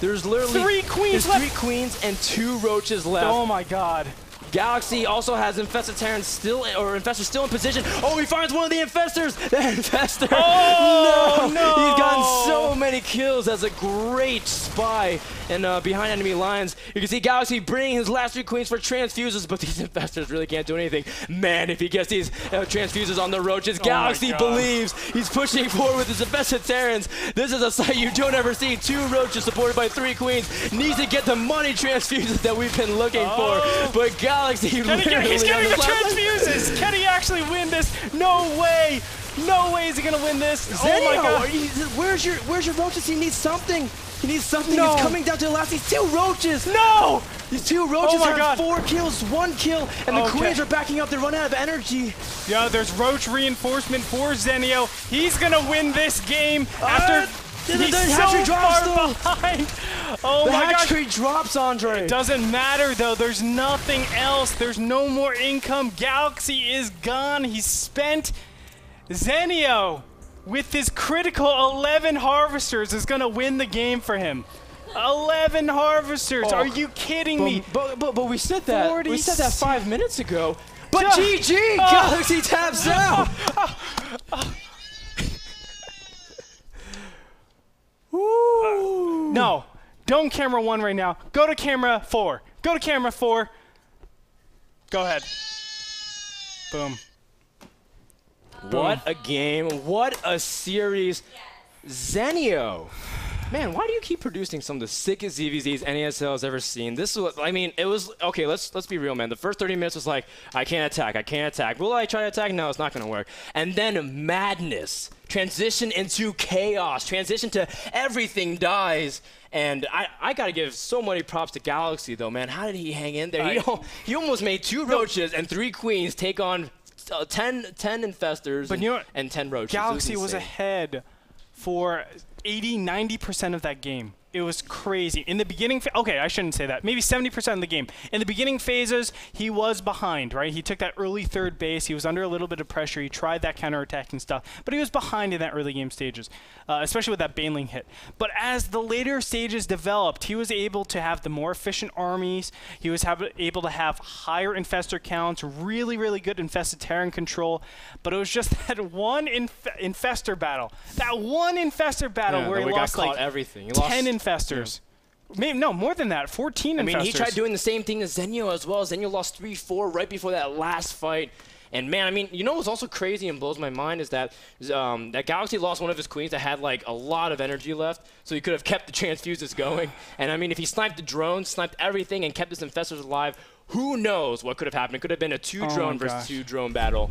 There's literally 3 queens left. 3 queens and 2 roaches left. Oh my god. Galaxy also has Infested Terran still, or Infestor still in position. Oh, he finds one of the Infestors! The Infestor! Oh, no! He's gotten so many kills as a great spy and behind enemy lines. You can see Galaxy bringing his last 3 queens for transfuses, but these Infestors really can't do anything. Man, if he gets these transfuses on the roaches, Galaxy believes he's pushing forward with his Infested Terrans. This is a sight you don't ever see. 2 roaches supported by 3 queens. Needs to get the money transfuses that we've been looking for, but Galaxy he's getting the transfuses! Can he actually win this? No way! No way is he gonna win this! Zenio, oh my god! Where's your roaches? He needs something. He needs something. No. He's coming down to the last. These 2 roaches. No! These 2 roaches my have god. 4 kills, 1 kill, and the queens are backing up. They're running out of energy. Yeah, there's roach reinforcement for Zenio. He's gonna win this game after. He's so far behind. Oh the my god. hatchery drops, Andre. It doesn't matter though. There's nothing else. There's no more income. Galaxy is gone. He's spent. Zenio, with his critical 11 harvesters, is gonna win the game for him. 11 harvesters. Are you kidding me? But we said that. 40. We said that 5 minutes ago. But GG, Galaxy taps out. No, don't camera 1 right now. Go to camera 4. Go to camera 4. Go ahead. Boom. What a game. What a series. Zenio. Man, why do you keep producing some of the sickest ZVZs NASL has ever seen? This was, I mean, it was, okay, let's be real, man. The first 30 minutes was like, I can't attack. Will I try to attack? No, it's not going to work. And then madness. Transition into chaos. Transition to everything dies. And I got to give so many props to Galaxy, though, man. How did he hang in there? He almost made 2 roaches and 3 queens take on 10 infestors and 10 roaches. Galaxy was ahead for 80–90% of that game. It was crazy. In the beginning, okay, I shouldn't say that. Maybe 70% of the game. In the beginning phases, he was behind, right? He took that early 3rd base. He was under a little bit of pressure. He tried that counterattacking stuff, but he was behind in that early game stages, especially with that Baneling hit. But as the later stages developed, he was able to have the more efficient armies. He was able to have higher infestor counts, really, really good infested Terran control. But it was just that one infestor battle. That one infestor battle where he lost like everything. 10 infestors. Maybe, no, more than that. 14 infestors. I mean, he tried doing the same thing to Zenio as well. Zenio lost 3-4 right before that last fight. And man, I mean, you know what's also crazy and blows my mind is that that Galaxy lost one of his queens that had like a lot of energy left, so he could have kept the transfuses going. And I mean, if he sniped the drones, sniped everything, and kept his infestors alive, who knows what could have happened? It could have been a 2-drone versus 2-drone battle.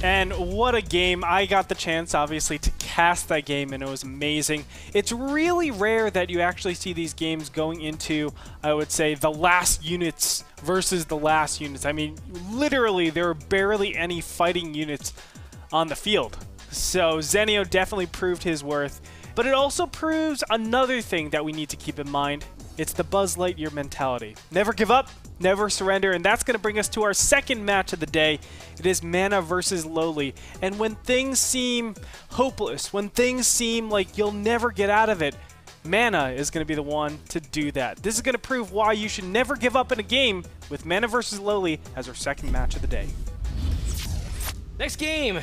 And what a game. I got the chance, obviously, to cast that game, and it was amazing. It's really rare that you actually see these games going into, I would say, the last units versus the last units. I mean, literally, there are barely any fighting units on the field. So Zenio definitely proved his worth. But it also proves another thing that we need to keep in mind. It's the Buzz Lightyear mentality. Never give up, never surrender, and that's going to bring us to our second match of the day. It is Mana versus Lowely. And when things seem hopeless, when things seem like you'll never get out of it, Mana is going to be the one to do that. This is going to prove why you should never give up in a game with Mana versus Lowely as our second match of the day. Next game,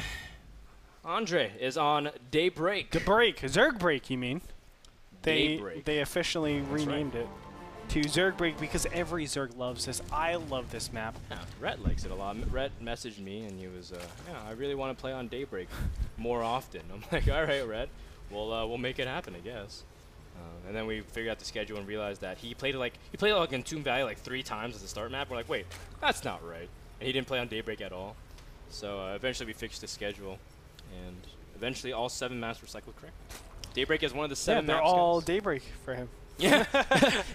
Andre is on Daybreak. Zerg Break, you mean? Daybreak. They officially renamed it to Zerg Break because every Zerg loves this. I love this map. Yeah, Rhett likes it a lot. Rhett messaged me and he was, yeah, I really want to play on Daybreak more often. I'm like, all right, Rhett, we'll make it happen, I guess. And then we figured out the schedule and realized that he played it like in Tomb Valley like 3 times as the start map. We're like, wait, that's not right. And he didn't play on Daybreak at all. So eventually we fixed the schedule, and eventually all 7 maps were cycled correct. Daybreak is one of the 7 maps. They're all Daybreak for him. Yeah,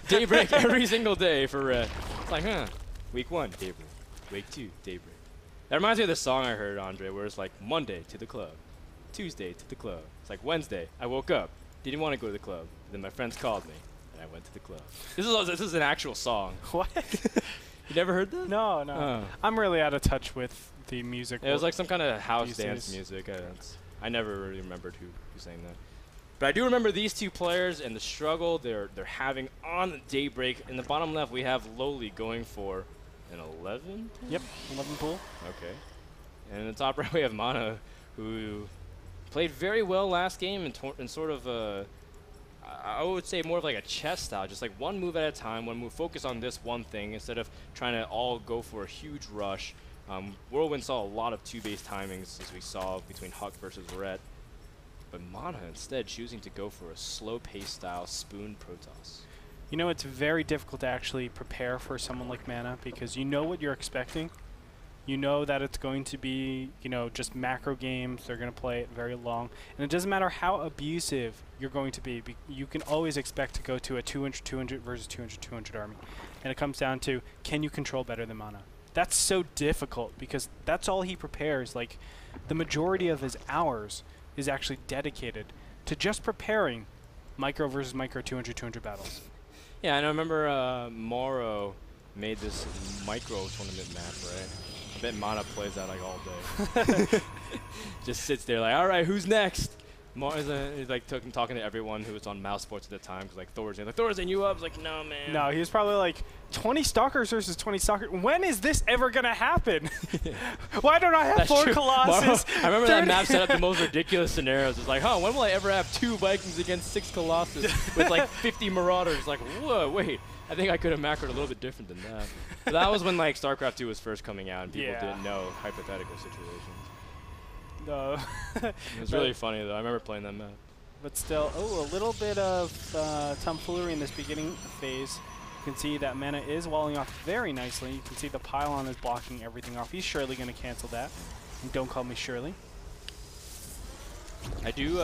Daybreak every single day for Red. It's like, huh, week 1, Daybreak. Week 2, Daybreak. That reminds me of the song I heard, Andre, where it's like Monday to the club, Tuesday to the club. It's like Wednesday, I woke up, didn't want to go to the club. Then my friends called me, and I went to the club. This is an actual song. What? You never heard that? No, no. Oh. I'm really out of touch with the music. It was like some kind of house dance music. I never really remembered who sang that. But I do remember these 2 players and the struggle they're having on Daybreak. In the bottom left, we have Lowely going for an 11? Yep, 11 pool. Okay. And in the top right we have Mana, who played very well last game in sort of I would say more of like a chess style, just like one move at a time, one move, focus on this one thing instead of trying to all go for a huge rush. Whirlwind saw a lot of 2-base timings, as we saw between Huck versus Ret, but Mana instead choosing to go for a slow pace style spoon Protoss. You know, it's very difficult to actually prepare for someone like Mana because you know what you're expecting. You know that it's going to be, you know, just macro games. They're going to play it very long. And it doesn't matter how abusive you're going to be. You can always expect to go to a 200-200 versus 200-200 army. And it comes down to, can you control better than Mana? That's so difficult because that's all he prepares. Like, the majority of his hours is actually dedicated to just preparing micro versus micro 200-200 battles. Yeah, and I remember Morrow made this micro tournament map, right? I bet Mana plays that like all day. Just sits there like, all right, who's next? He's like talking to everyone who was on Mouse Sports at the time, because like Thor's in you up. I was like, no, man. No, he was probably like 20 Stalkers versus 20 Stalkers. When is this ever gonna happen? Why don't I have 4 Colossus? I remember that map set up the most ridiculous scenarios. It's like, when will I ever have 2 Vikings against 6 Colossus with like 50 Marauders? Like, whoa, wait. I think I could have macroed a little bit different than that. But that was when like StarCraft 2 was first coming out and people didn't know hypothetical situations. No. It was really funny though. I remember playing that map. But still, a little bit of tomfoolery in this beginning phase. You can see that Mana is walling off very nicely. You can see the pylon is blocking everything off. He's surely going to cancel that. And don't call me Shirley. I think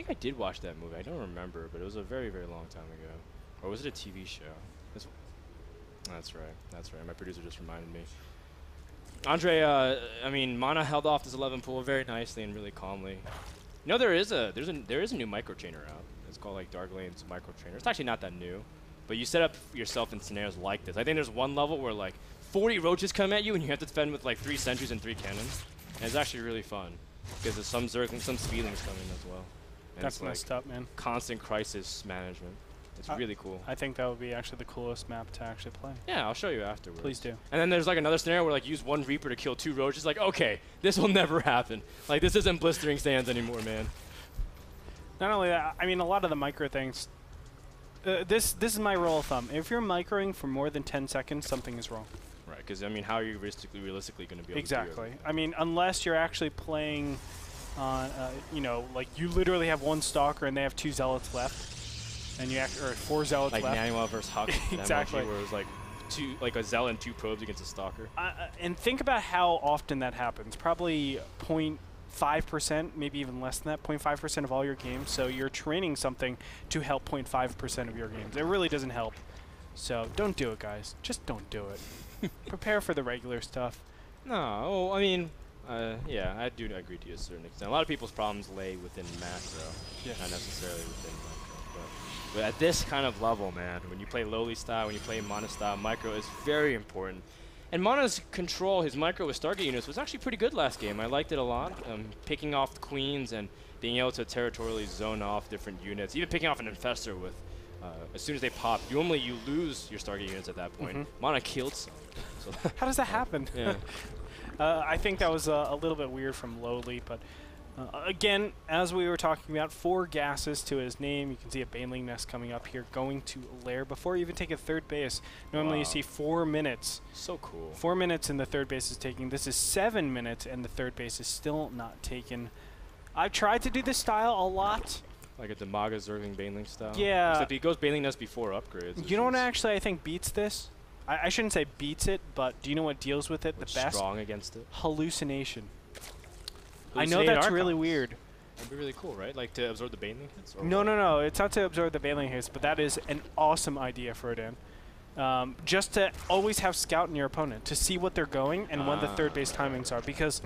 I did watch that movie. I don't remember, but it was a very, very long time ago. Or was it a TV show? That's right. That's right. My producer just reminded me. Andre, I mean, Mana held off this 11 pool very nicely and really calmly. You know, there is a new micro trainer out. It's called like Dark Lane's micro trainer. It's actually not that new, but you set up yourself in scenarios like this. I think there's one level where like 40 roaches come at you and you have to defend with like 3 sentries and 3 cannons. And it's actually really fun because there's some Zerg and some Speedlings coming as well. And That's it's like messed up, man. constant crisis management. It's really cool. I think that would be actually the coolest map to actually play. Yeah, I'll show you afterwards. Please do. And then there's like another scenario where like use 1 Reaper to kill 2 roaches. Like, okay, this will never happen. Like, this isn't Blistering Sands anymore, man. Not only that, I mean, a lot of the micro things. This is my rule of thumb. If you're microing for more than 10 seconds, something is wrong. Right, because I mean, how are you realistically going to be able to do it? Exactly. I mean, unless you're actually playing on, you know, like you literally have 1 Stalker and they have 2 Zealots left. And you or 4 Zealots like left. Like Manuel versus Huck. Exactly. Where it was like a Zealot and 2 probes against a Stalker. And think about how often that happens. Probably 0.5%, maybe even less than that, 0.5% of all your games. So you're training something to help 0.5% of your games. It really doesn't help. So don't do it, guys. Just don't do it. Prepare for the regular stuff. No, I mean, yeah, I do agree to a certain extent. A lot of people's problems lay within macro, not necessarily within micro. But at this kind of level, man, when you play lowly style, when you play Mana style, micro is very important. And Mana's control, his micro with Stargate units, was actually pretty good last game. I liked it a lot. Picking off the queens and being able to territorially zone off different units. Even picking off an Infestor with, as soon as they pop, normally you lose your Stargate units at that point. Mana killed some. So how does that happen? Yeah. I think that was a little bit weird from Lowely, but again, as we were talking about, 4 gases to his name. You can see a Baneling Nest coming up here, going to Lair before you even take a 3rd base. Normally you see 4 minutes. So cool. 4 minutes and the 3rd base is taken. This is 7 minutes and the 3rd base is still not taken. I've tried to do this style a lot. Like a Demaga Zergling Baneling style? Yeah. Except he goes Baneling Nest before upgrades. You know what actually I think beats this? I shouldn't say beats it, but do you know what deals with it the best? Strong against it? Hallucination. I know that's really weird. That'd be really cool, right? Like to absorb the Baneling hits? No. It's not to absorb the Baneling hits, but that is an awesome idea, FRODAN. Just to always have scout in your opponent, to see what they're going and when the 3rd base timings are. Because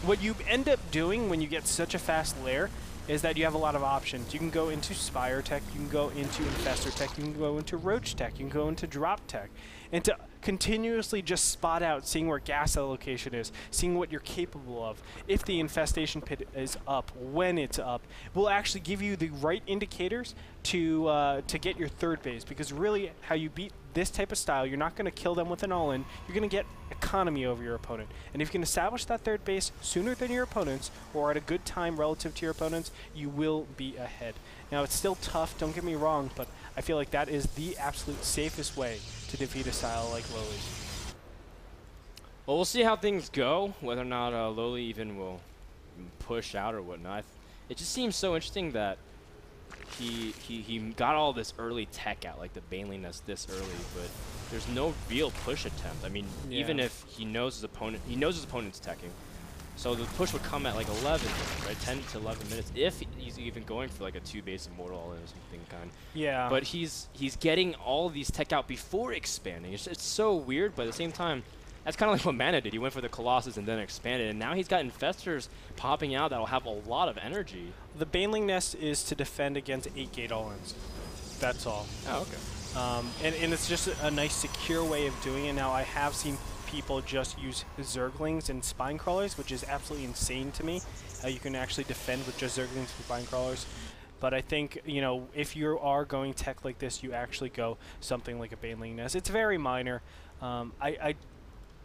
what you end up doing when you get such a fast lair is that you have a lot of options. You can go into Spire Tech, you can go into Infestor Tech, you can go into Roach Tech, you can go into Drop Tech. And to continuously just spot out, seeing where gas allocation is, seeing what you're capable of, if the infestation pit is up, when it's up, will actually give you the right indicators to get your third base. Because really, how you beat this type of style, you're not going to kill them with an all-in, you're going to get economy over your opponent. And if you can establish that third base sooner than your opponents, or at a good time relative to your opponents, you will be ahead. Now, it's still tough, don't get me wrong, but I feel like that is the absolute safest way to defeat a style like Lowely's. Well, we'll see how things go, whether or not Lowely even will push out or whatnot. It just seems so interesting that he got all this early tech out, like the Baneling Nest this early, but there's no real push attempt. I mean, even if he knows his opponent's teching. So the push would come at like 11, right? 10 to 11 minutes, if he's even going for like a 2-base Immortal or something kind. Yeah. But he's getting all of these tech out before expanding. It's so weird, but at the same time, that's kind of like what Mana did. He went for the Colossus and then expanded, and now he's got Infestors popping out that'll have a lot of energy. The Baneling Nest is to defend against 8-gate all-ins. That's all. Oh, okay. And it's just a nice, secure way of doing it. Now, I have seen people just use Zerglings and Spine Crawlers, which is absolutely insane to me. You can actually defend with just Zerglings and Spine Crawlers. But I think, you know, if you are going tech like this, you actually go something like a Baneling Nest. It's very minor. I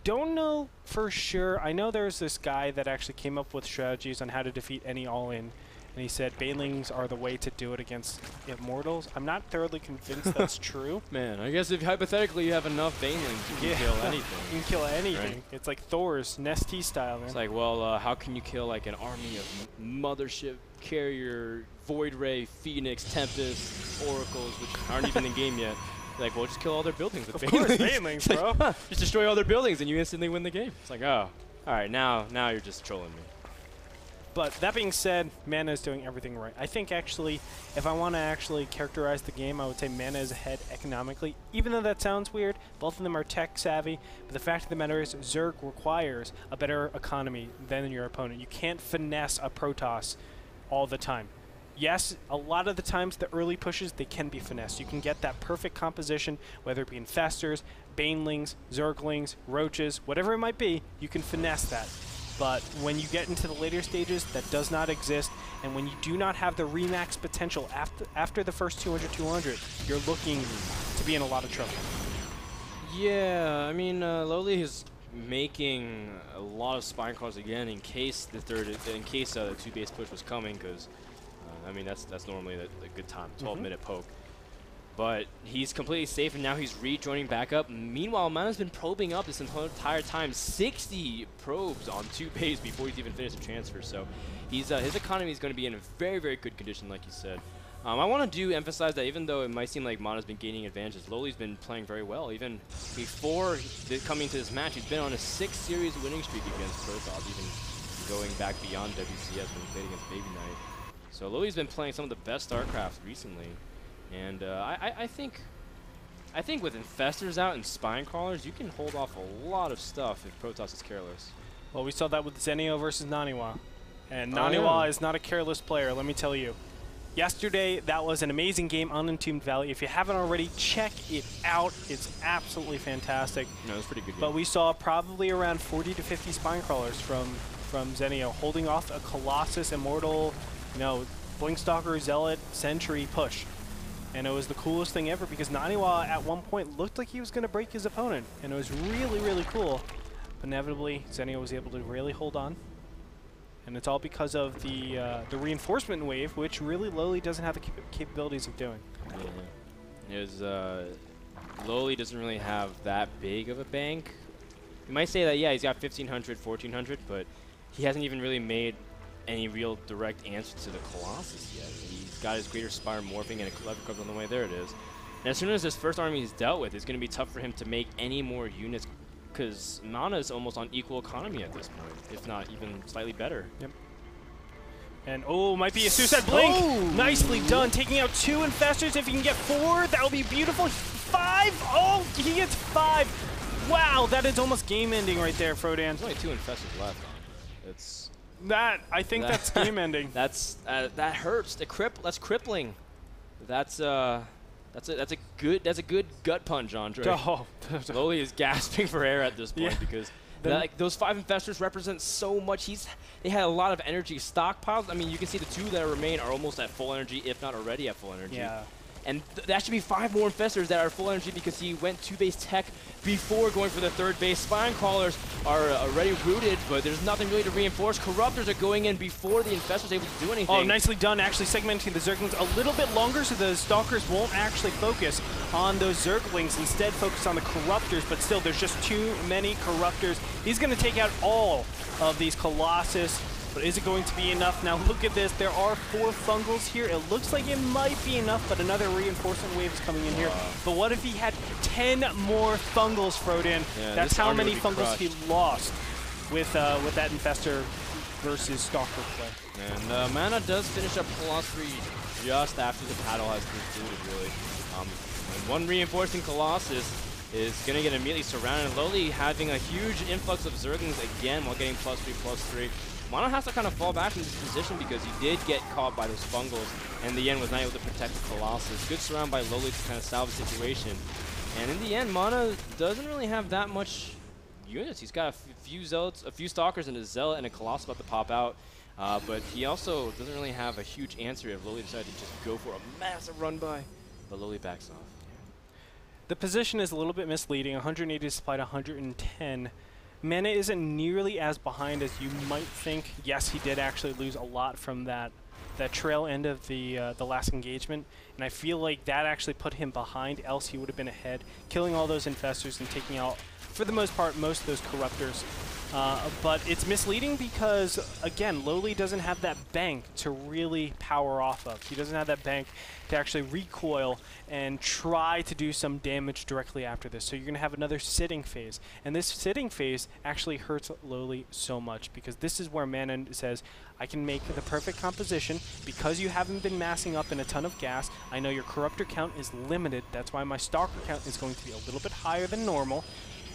don't know for sure. I know there's this guy that actually came up with strategies on how to defeat any all-in. And he said Banelings are the way to do it against Immortals. I'm not thoroughly convinced that's true. Man, I guess if hypothetically you have enough Banelings, you can kill anything. You can kill anything. Right? It's like Thor's Nest T style, man. It's like, well, how can you kill like an army of Mothership, Carrier, Void Ray, Phoenix, Tempest, Oracles, which aren't even in game yet? Like, well, just kill all their buildings with Banelings. Of course, Banelings, bro. Like, just destroy all their buildings and you instantly win the game. It's like, oh, all right, now you're just trolling me. But that being said, Mana is doing everything right. I think actually, if I want to actually characterize the game, I would say Mana is ahead economically. Even though that sounds weird, both of them are tech savvy. But the fact of the matter is, Zerg requires a better economy than your opponent. You can't finesse a Protoss all the time. Yes, a lot of the times the early pushes, they can be finessed. You can get that perfect composition, whether it be Infestors, Banelings, Zerglings, Roaches, whatever it might be, you can finesse that. But when you get into the later stages, that does not exist. And when you do not have the remax potential after the first 200-200, you're looking to be in a lot of trouble. Yeah, I mean, Lowely is making a lot of spine calls again in case the 2-base push was coming, because I mean that's normally a good time, 12-minute poke. But he's completely safe, and now he's rejoining back up. Meanwhile, Mana's been probing up this entire time, 60 probes on 2-base before he's even finished the transfer. So he's his economy is going to be in a very, very good condition, like you said. I want to emphasize that even though it might seem like Mana's been gaining advantages, Lowely's been playing very well. Even before coming to this match, he's been on a 6-series winning streak against Protoss, even going back beyond WCS when he played against Baby Knight. So Lowely's been playing some of the best StarCrafts recently. And I think with Infestors out and Spine Crawlers, you can hold off a lot of stuff if Protoss is careless. Well, we saw that with Zenio versus Naniwa. And Naniwa is not a careless player, let me tell you. Yesterday, that was an amazing game on Entombed Valley. If you haven't already, check it out. It's absolutely fantastic. No, it was pretty good game. But we saw probably around 40 to 50 Spine Crawlers from Zenio, holding off a Colossus, Immortal, you know, Blinkstalker, Zealot, Sentry push. And it was the coolest thing ever because Naniwa at one point looked like he was going to break his opponent. And it was really, really cool. But inevitably, Zenio was able to really hold on. And it's all because of the reinforcement wave, which really Lowely doesn't have the capabilities of doing. Yeah. Lowely doesn't really have that big of a bank. You might say that, yeah, he's got 1,500, 1,400, but he hasn't even really made any real direct answer to the Colossus yet. He's got his Greater Spire morphing and a Clever Club on the way. There it is. And as soon as this first army is dealt with, it's going to be tough for him to make any more units because Mana is almost on equal economy at this point, if not even slightly better. Yep. And might be a Suicide Blink. Oh. Nicely done. Taking out 2 Infestors. If he can get 4, that would be beautiful. 5. Oh, he gets 5. Wow, that is almost game ending right there, FRODAN. There's only 2 Infestors left. It's I think that's game ending. That hurts. That's crippling. That's a good gut punch, Andre. Oh. Lowely is gasping for air at this point because those 5 infestors represent so much. They had a lot of energy stockpiled. I mean, you can see the 2 that remain are almost at full energy, if not already at full energy. Yeah. And that should be 5 more infestors that are full energy because he went 2-base tech before going for the 3rd base. Spine crawlers are already rooted, but there's nothing really to reinforce. Corruptors are going in before the infestor's able to do anything. Oh, nicely done. Actually segmenting the Zerglings a little bit longer so the Stalkers won't actually focus on those Zerglings. Instead, focus on the Corruptors, but still, there's just too many Corruptors. He's going to take out all of these Colossus. But is it going to be enough? Now look at this. There are 4 fungals here. It looks like it might be enough, but another reinforcement wave is coming in here. But what if he had 10 more fungals, Frodan? Yeah, that's how many fungals crushed. he lost with that infestor versus Stalker play. And Mana does finish up Colossus 3 just after the paddle has concluded, really. And 1 reinforcing Colossus is going to get immediately surrounded. Lowely having a huge influx of Zerglings again while getting +3/+3. Mana has to kind of fall back in this position because he did get caught by those fungals and in the end was not able to protect the Colossus. Good surround by Lowely to kind of salvage the situation. And in the end, Mana doesn't really have that much units. He's got a few Zealots, a few Stalkers and a Zealot and a Colossus about to pop out. But he also doesn't really have a huge answer if Lowely decided to just go for a massive run by. But Lowely backs off. The position is a little bit misleading. 180 supplied 110. Mana isn't nearly as behind as you might think. Yes, he did actually lose a lot from that trail end of the last engagement, and I feel like that actually put him behind, else he would have been ahead, killing all those infestors and taking out, for the most part, most of those corruptors. But it's misleading because, again, Lowely doesn't have that bank to really power off of. He doesn't have that bank to actually recoil and try to do some damage directly after this. So you're going to have another sitting phase. And this sitting phase actually hurts Lowely so much because this is where Mana says, I can make the perfect composition because you haven't been massing up in a ton of gas. I know your Corruptor count is limited. That's why my Stalker count is going to be a little bit higher than normal.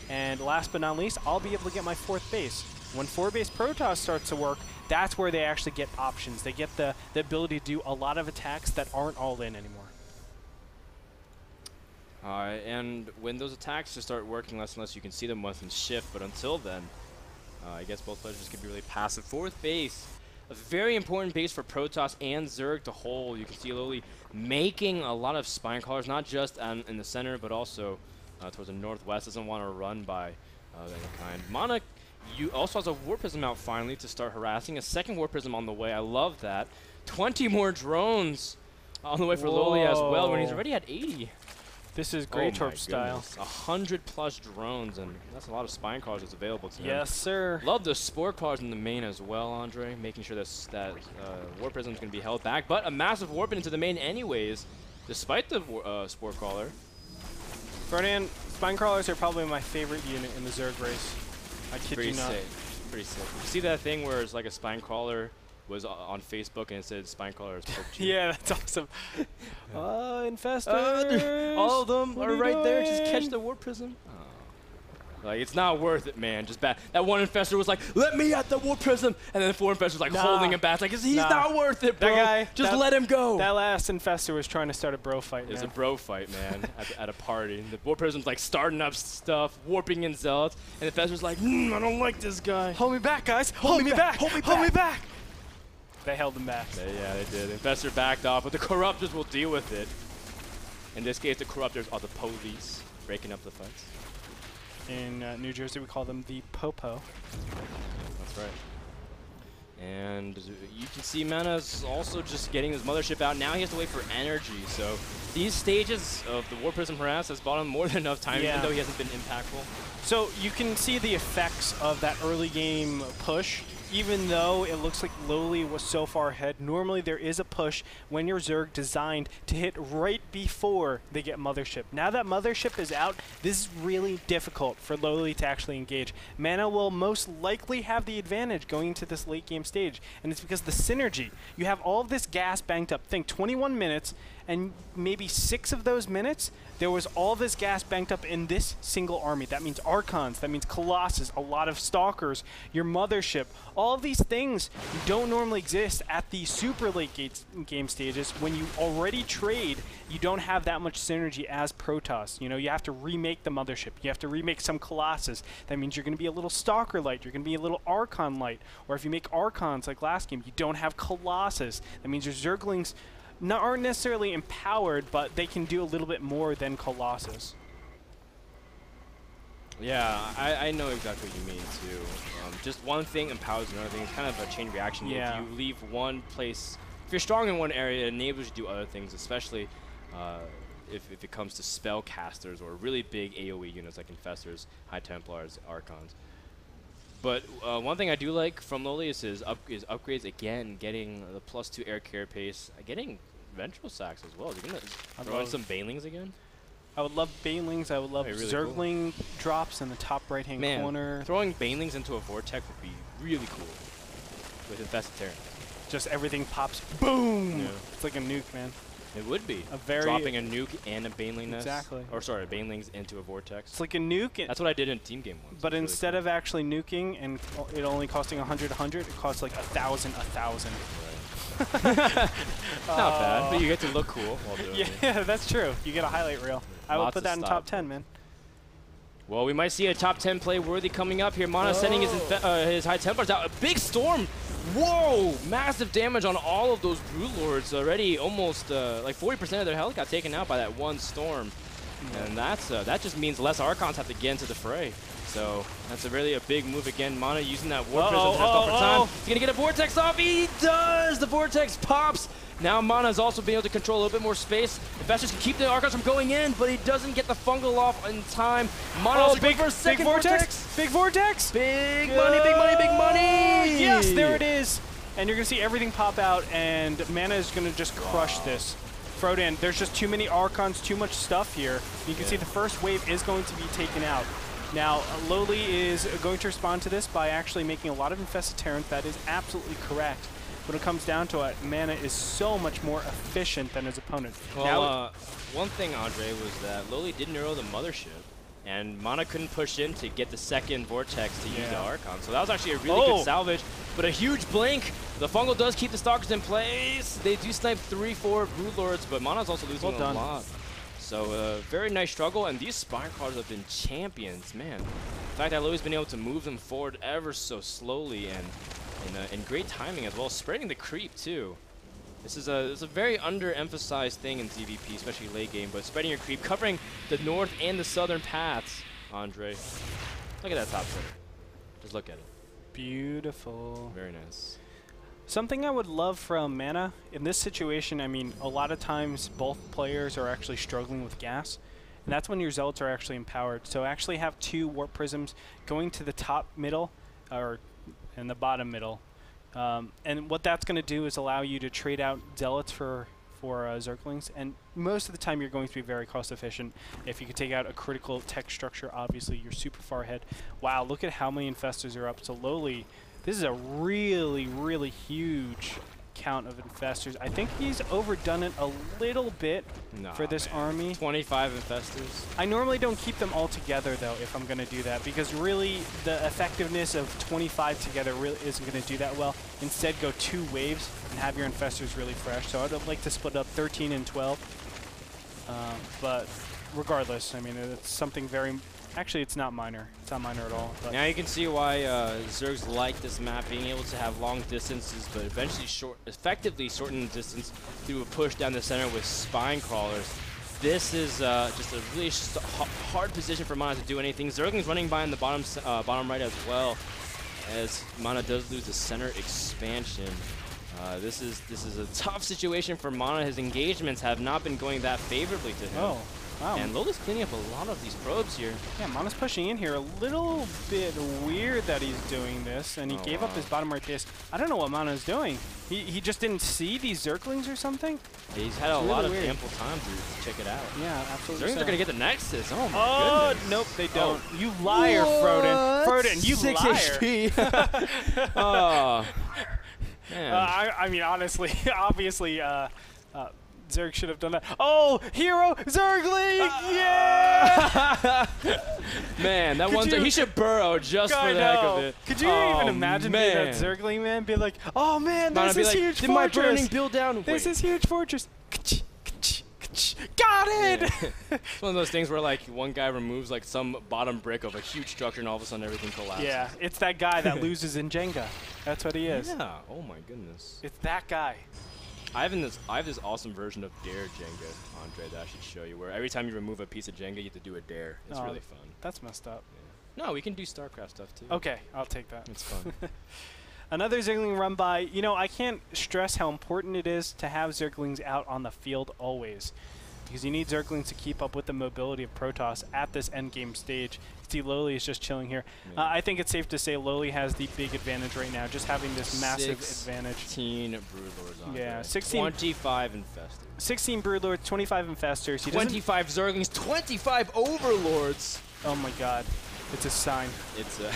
And last but not least, I'll be able to get my 4th base. When 4-base Protoss starts to work, that's where they actually get options. They get the ability to do a lot of attacks that aren't all in anymore. And when those attacks just start working less and less, you can see them once and shift. But until then, I guess both players just can be really passive. 4th base, a very important base for Protoss and Zerg to hold. You can see Lowely making a lot of spine crawlers, not just in the center, but also towards the northwest. Doesn't want to run by any kind. Mana also has a War Prism out finally to start harassing. A 2nd War Prism on the way. I love that. 20 more drones on the way for Lowely as well when he's already at 80. This is Grey Torp style. 100+ drones, and that's a lot of spine crawlers that's available to him. Yes, sir. Love the Spore crawlers in the main as well, Andre, making sure that War Prism is going to be held back. But a massive warp into the main anyways, despite the Spore crawler. Frodan, spine crawlers are probably my favorite unit in the Zerg race. I kid you not. Pretty sick. You see that thing where it's like a spine crawler was on Facebook and it said spine crawler is PUBG? Yeah, that's awesome. Infestors! All of them are right there. Just catch the War Prism. Oh. Like, it's not worth it, man. Just bad. That one infestor was like, let me at the War Prism. And then the 4 infestors like holding him back. Like, he's not worth it, bro. That guy, just let him go. That last infestor was trying to start a bro fight, It was a bro fight, man, at a party. The War Prism's like starting up stuff, warping in Zealots. And the infestor's like, I don't like this guy. Hold me back, guys. Hold me back. Hold me back. They held him back. Yeah, they did. The infestor backed off, but the Corruptors will deal with it. In this case, the Corruptors are the police, breaking up the fights. In New Jersey, we call them the Popo. That's right. And you can see Mana's also just getting his mothership out. Now he has to wait for energy. So these stages of the War Prism harass has bought him more than enough time, even though he hasn't been impactful. So you can see the effects of that early game push. Even though it looks like Lowely was so far ahead, normally there is a push when your Zerg designed to hit right before they get Mothership. Now that Mothership is out, this is really difficult for Lowely to actually engage. Mana will most likely have the advantage going into this late game stage, and it's because the synergy. You have all of this gas banked up. Think 21 minutes, and maybe 6 of those minutes, there was all this gas banked up in this single army. That means Archons, that means Colossus, a lot of Stalkers, your Mothership. All of these things don't normally exist at the super late game stages. When you already trade, you don't have that much synergy as Protoss. You know, you have to remake the Mothership. You have to remake some Colossus. That means you're going to be a little Stalker light. You're going to be a little Archon light. Or if you make Archons like last game, you don't have Colossus. That means your Zerglings aren't necessarily empowered, but they can do a little bit more than Colossus. Yeah, I know exactly what you mean too. Just one thing empowers another thing. It's kind of a chain reaction. Yeah. If you leave one place, if you're strong in one area, it enables you to do other things, especially if it comes to spellcasters or really big AoE units like Infestors, High Templars, Archons. But one thing I do like from Lowely is upgrades again, getting the +2 air carrier pace, getting Ventral Sacks as well. Is he going to throw in some Banelings again? I would love Banelings. I would love really Zergling drops in the top right-hand corner. Throwing Banelings into a Vortex would be really cool with Infested Terran. Just everything pops, boom! Yeah. It's like a nuke, man. It would be. Dropping a nuke and a Baneling nest. Exactly. Or sorry, Banelings into a Vortex. It's like a nuke. That's what I did in team game once. But instead of actually nuking and it only costing 100, it costs like 1,000. Right. Not bad, but you get to look cool while doing it. Yeah, that's true. You get a highlight reel. I will put that in top 10, man. Well, we might see a top 10 play worthy coming up here. Mana sending his High Templars out. A big storm. Whoa! Massive damage on all of those Broodlords already. Almost like 40% of their health got taken out by that one storm. And that just means less Archons have to get into the fray. So that's really a big move again. Mana using that War Prism for time. He's going to get a Vortex off. He does! The Vortex pops. Now Mana's also being able to control a little bit more space. Infestors can keep the Archons from going in, but he doesn't get the fungal off in time. Mana also going for a second Vortex. Big Vortex! Big money, big money, big money! Yes, there it is. And you're going to see everything pop out, and Mana is going to just crush this. FRODAN, there's just too many Archons, too much stuff here. You can see the first wave is going to be taken out. Now, Lowely is going to respond to this by actually making a lot of Infested Terrans. That is absolutely correct. When it comes down to it, Mana is so much more efficient than his opponent. Well, now, one thing, Andre, was that Lowely did neuro the Mothership, and Mana couldn't push in to get the second Vortex to use the Archon. So that was actually a really good salvage, but a huge blink. The fungal does keep the Stalkers in place. They do snipe 3-4 Broodlords, but Mana's also losing a lot. So very nice struggle, and these Spine Crawlers have been champions, man. The fact that Lowely's been able to move them forward ever so slowly and great timing as well, spreading the creep too. This is a very underemphasized thing in ZVP, especially late game, but spreading your creep, covering the north and the southern paths, Andre. Look at that top center. Just look at it. Beautiful. Very nice. Something I would love from Mana, in this situation, I mean, a lot of times both players are actually struggling with gas, and that's when your Zealots are actually empowered. So actually have 2 Warp Prisms going to the top middle, or in the bottom middle. And what that's going to do is allow you to trade out Zealots for Zerglings, and most of the time you're going to be very cost efficient. If you could take out a critical tech structure, obviously you're super far ahead. Wow, look at how many Infestors are up. So Lowely, this is a really, really huge count of Infestors. I think he's overdone it a little bit for this army. 25 Infestors. I normally don't keep them all together, though, if I'm going to do that, because really the effectiveness of 25 together really isn't going to do that well. Instead, go 2 waves and have your Infestors really fresh. So I'd like to split up 13 and 12. But regardless, I mean, it's something very... Actually, it's not minor. It's not minor at all. But now you can see why Zergs like this map, being able to have long distances, but eventually effectively shorten the distance through a push down the center with Spine Crawlers. This is just a really hard position for Mana to do anything. Zergling's running by in the bottom right as well, as Mana does lose the center expansion. This is a tough situation for Mana. His engagements have not been going that favorably to him. Oh. Wow. And Lowely's cleaning up a lot of these probes here. Yeah, Mana's pushing in here. A little bit weird that he's doing this, and he gave up his bottom right base. I don't know what Mana's doing. He just didn't see these Zerglings or something? Yeah, he's had a lot of ample time to check it out. Yeah, absolutely. Zerglings are going to get the Nexus. Oh, my goodness. Nope, they don't. Oh. You liar, FRODAN. FRODAN, you 6 liar. HP. Oh, man. I mean, honestly, obviously, Zerg should have done that. Oh, hero Zergling! Yeah! Man, that one he should burrow just for the heck of it. Could you even imagine being that Zergling, man? Be like, oh man, there's this huge fortress. Did my burning build down? There's this huge fortress. Got it! Yeah. It's one of those things where like one guy removes like some bottom brick of a huge structure and all of a sudden everything collapses. Yeah, it's that guy that loses in Jenga. That's what he is. Yeah. Oh my goodness. It's that guy. I have this awesome version of Dare Jenga, Andre, that I should show you, where every time you remove a piece of Jenga, you have to do a dare. It's really fun. That's messed up. Yeah. No, we can do StarCraft stuff too. Okay, I'll take that. It's fun. Another Zergling run by. You know, I can't stress how important it is to have Zerglings out on the field always, because you need Zerglings to keep up with the mobility of Protoss at this endgame stage. See, Lowely is just chilling here. Yeah. I think it's safe to say Lowely has the big advantage right now, just having this massive advantage. 16 Broodlords on. Yeah, 25 Infestors. 16 Broodlords, 25 Infestors. 25 Zerglings, 25 Overlords. Oh my God, it's a sign. It's a.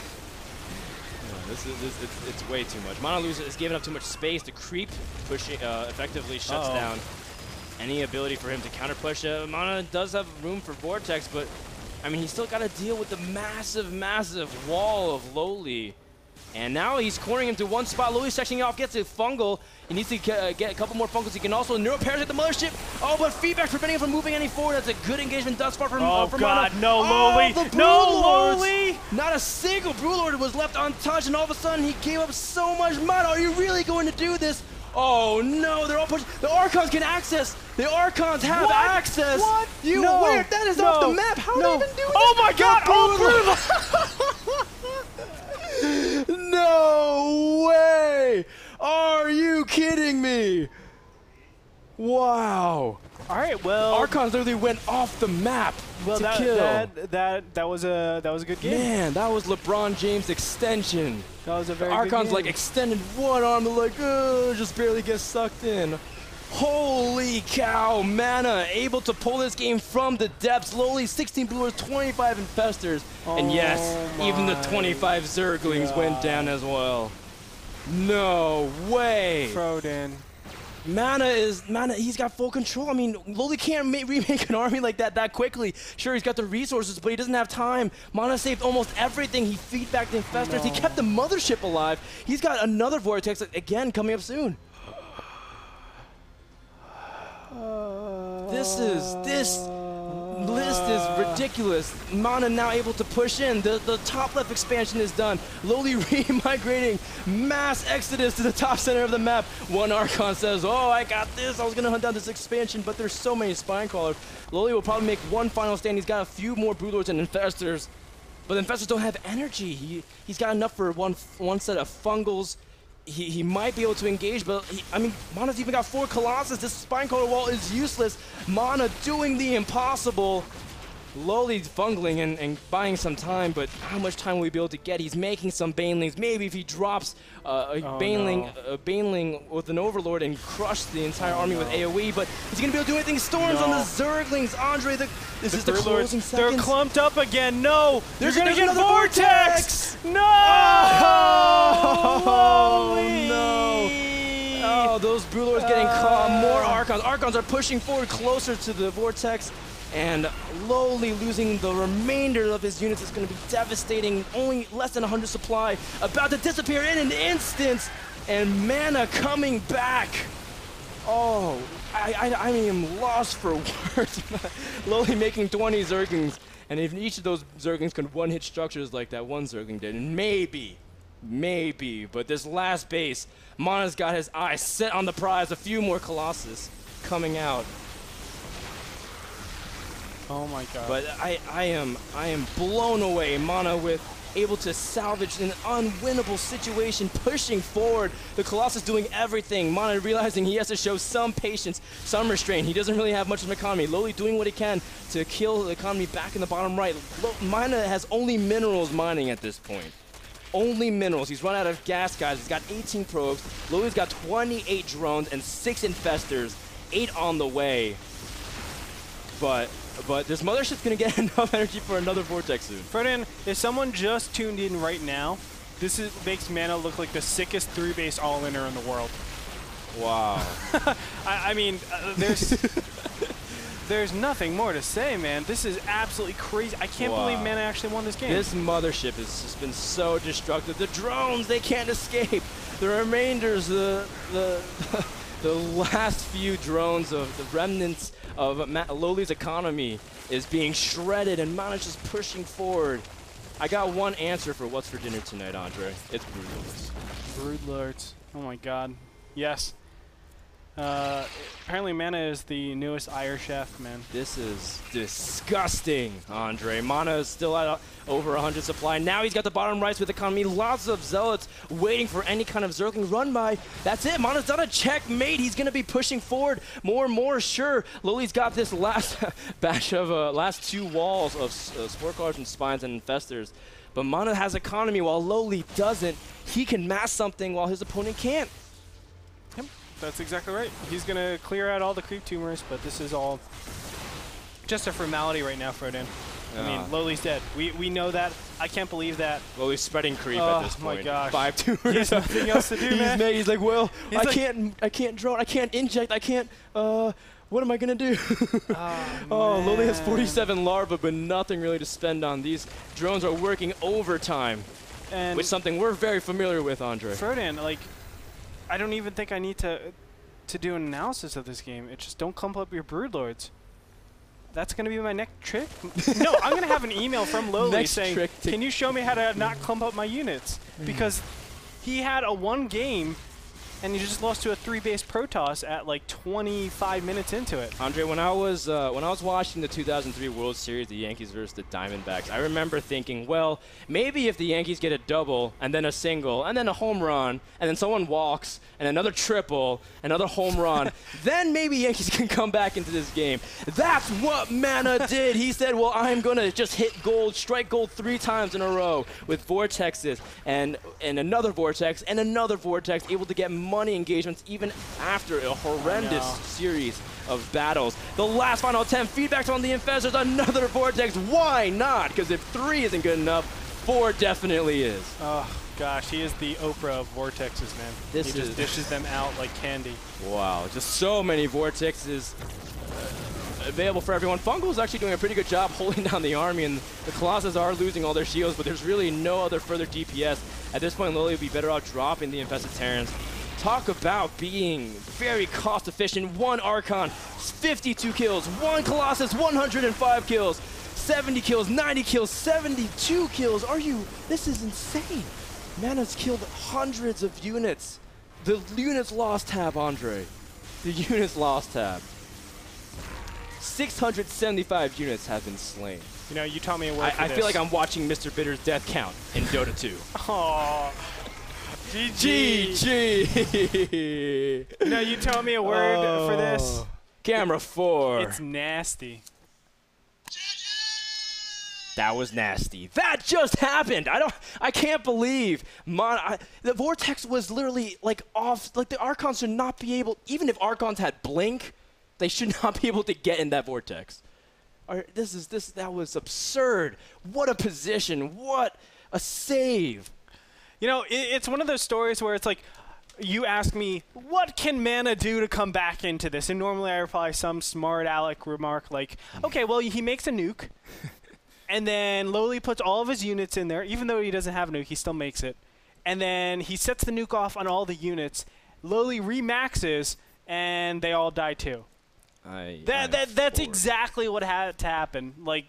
It's way too much. Mana is giving up too much space. The creep pushing effectively shuts down any ability for him to counter push. Mana does have room for Vortex, but I mean, he's still got to deal with the massive, massive wall of Lowely. And now he's cornering him to one spot. Lowely's sectioning off, gets a fungal. He needs to get a couple more fungals. He can also neuroparasite the mothership. Oh, but feedback preventing him from moving any forward. That's a good engagement thus far from God, Mana. No, Lowely. No, Lowely. Not a single Broodlord was left untouched, and all of a sudden he gave up so much mana. Are you really going to do this? Oh no, they're all pushing. The Archons can access. The Archons have access. What? You weird. That is off the map. How are they even doing Oh my God. No way. Are you kidding me? Wow. All right, well, Archons literally went off the map well, to kill. That was a good game. Man, that was LeBron James extension. That was a very Archons good game. like extended one arm, like just barely get sucked in. Holy cow, Mana able to pull this game from the depths. Lowly 16 Broodlords, 25 Infestors, and yes, even the 25 Zerglings went down as well. No way. FRODAN. Mana, he's got full control. I mean, Lowly can't remake an army like that quickly. Sure, he's got the resources, but he doesn't have time. Mana saved almost everything. He feedbacked the Infestors. He kept the mothership alive. He's got another Vortex, again, coming up soon. This list is ridiculous. Mana now able to push in. The top left expansion is done. Lowly re-migrating. Mass exodus to the top center of the map. One Archon says, oh, I got this. I was going to hunt down this expansion, but there's so many Spinecrawlers. Lowly will probably make one final stand. He's got a few more Broodlords and Infestors, but the Infestors don't have energy. He's got enough for one set of Fungals. He might be able to engage, but I mean, Mana's even got 4 Colossus. This Spinecrawler wall is useless. Mana doing the impossible. Lowly fungling and buying some time, but how much time will we be able to get? He's making some Banelings. Maybe if he drops a Baneling with an Overlord and crush the entire army with AoE, but is he going to be able to do anything? Storms on the Zerglings. Andre, this is the closing seconds. They're clumped up again. No! You're going to get Vortex! No! No! Oh, those Broodlords getting caught. More Archons. Archons are pushing forward closer to the Vortex. And Lowly losing the remainder of his units is going to be devastating. Only less than 100 supply, about to disappear in an instant. And Mana coming back. Oh, I am lost for words. Lowly making 20 Zerglings. And if each of those Zerglings could one-hit structures like that one Zergling did, and maybe, but this last base, Mana's got his eyes set on the prize. A few more Colossus coming out. Oh my God. But I am blown away. Mana with able to salvage an unwinnable situation, pushing forward. The Colossus doing everything. Mana realizing he has to show some patience, some restraint. He doesn't really have much of an economy. Lowly doing what he can to kill the economy back in the bottom right. Mana has only minerals mining at this point. Only minerals. He's run out of gas, guys. He's got 18 probes. Lowly's got 28 drones and 6 Infestors, 8 on the way. But this mothership's going to get enough energy for another Vortex soon. FRODAN, if someone just tuned in right now, this makes Mana look like the sickest 3-base all-inner in the world. Wow. I mean, there's nothing more to say, man. This is absolutely crazy. I can't believe Mana actually won this game. This mothership has just been so destructive. The drones, they can't escape. The remainders, the last few drones of the remnants of Lowely's economy is being shredded, and Mana's just pushing forward. I got one answer for what's for dinner tonight, Andre. It's Broodlords. Broodlords. Oh my god. Yes. Apparently Mana is the newest Irish chef, man. This is disgusting, Andre. Mana is still at over 100 supply. Now he's got the bottom rights with economy. Lots of zealots waiting for any kind of Zergling run by. That's it. Mana's done a checkmate. He's going to be pushing forward more and more. Sure, Lowely's got this last batch of last 2 walls of Spore Crawlers and Spines and Infestors. But Mana has economy while Lowely doesn't. He can mass something while his opponent can't. Yep, that's exactly right. He's going to clear out all the creep tumors, but this is all just a formality right now, FRODAN. I mean, Lowely's dead. We know that. I can't believe that. Lowely's spreading creep at this point. Oh my gosh. 5 tumors. He has nothing else to do, man. He's like, well, I like, can't drone, I can't inject, I can't, what am I gonna do? Lowely has 47 larvae, but nothing really to spend on. These drones are working overtime, and which is something we're very familiar with, Andre. FRODAN, like, I don't even think I need to do an analysis of this game. It's just don't clump up your Broodlords. That's going to be my next trick? No, I'm going to have an email from Lowely saying, can you show me how to not clump up my units? Because he had a 1 game, and he just lost to a 3-base Protoss at like 25 minutes into it. Andre, when I was watching the 2003 World Series, the Yankees versus the Diamondbacks, I remember thinking, well, maybe if the Yankees get a double and then a single and then a home run and then someone walks and another triple, another home run, then maybe Yankees can come back into this game. That's what Mana did. He said, well, I'm going to just hit gold, strike gold 3 times in a row with Vortexes and another Vortex and another Vortex, able to get money engagements even after a horrendous series of battles. The last final attempt, feedbacks on the Infestors, another Vortex. Why not? Because if 3 isn't good enough, 4 definitely is. Oh gosh, he is the Oprah of Vortexes, man. He just dishes them out like candy. Wow, just so many Vortexes available for everyone. Fungal's actually doing a pretty good job holding down the army, and the Colossus are losing all their shields, but there's really no other further DPS. At this point, Lowely would be better off dropping the Infested Terrans. Talk about being very cost efficient. 1 Archon, 52 kills. 1 Colossus, 105 kills. 70 kills, 90 kills, 72 kills. This is insane. Mana's killed hundreds of units. The units lost tab, Andre. The units lost tab. 675 units have been slain. You know, you taught me a word for I this. feel like I'm watching Mr. Bitter's death count in Dota 2. Aww. GG. You know, you taught me a word for this. Camera 4. It's nasty. That was nasty. That just happened. I can't believe the Vortex was literally like off. Like the Archons should not be able, even if Archons had blink, they should not be able to get in that Vortex. That was absurd. What a position. What a save. You know, it's one of those stories where it's like, you ask me, what can Mana do to come back into this? And normally I reply some smart aleck remark like, okay, well, he makes a nuke. And then Lowely puts all of his units in there. Even though he doesn't have a nuke, he still makes it. And then he sets the nuke off on all the units. Lowely remaxes, and they all die too. That's exactly what had to happen. Like,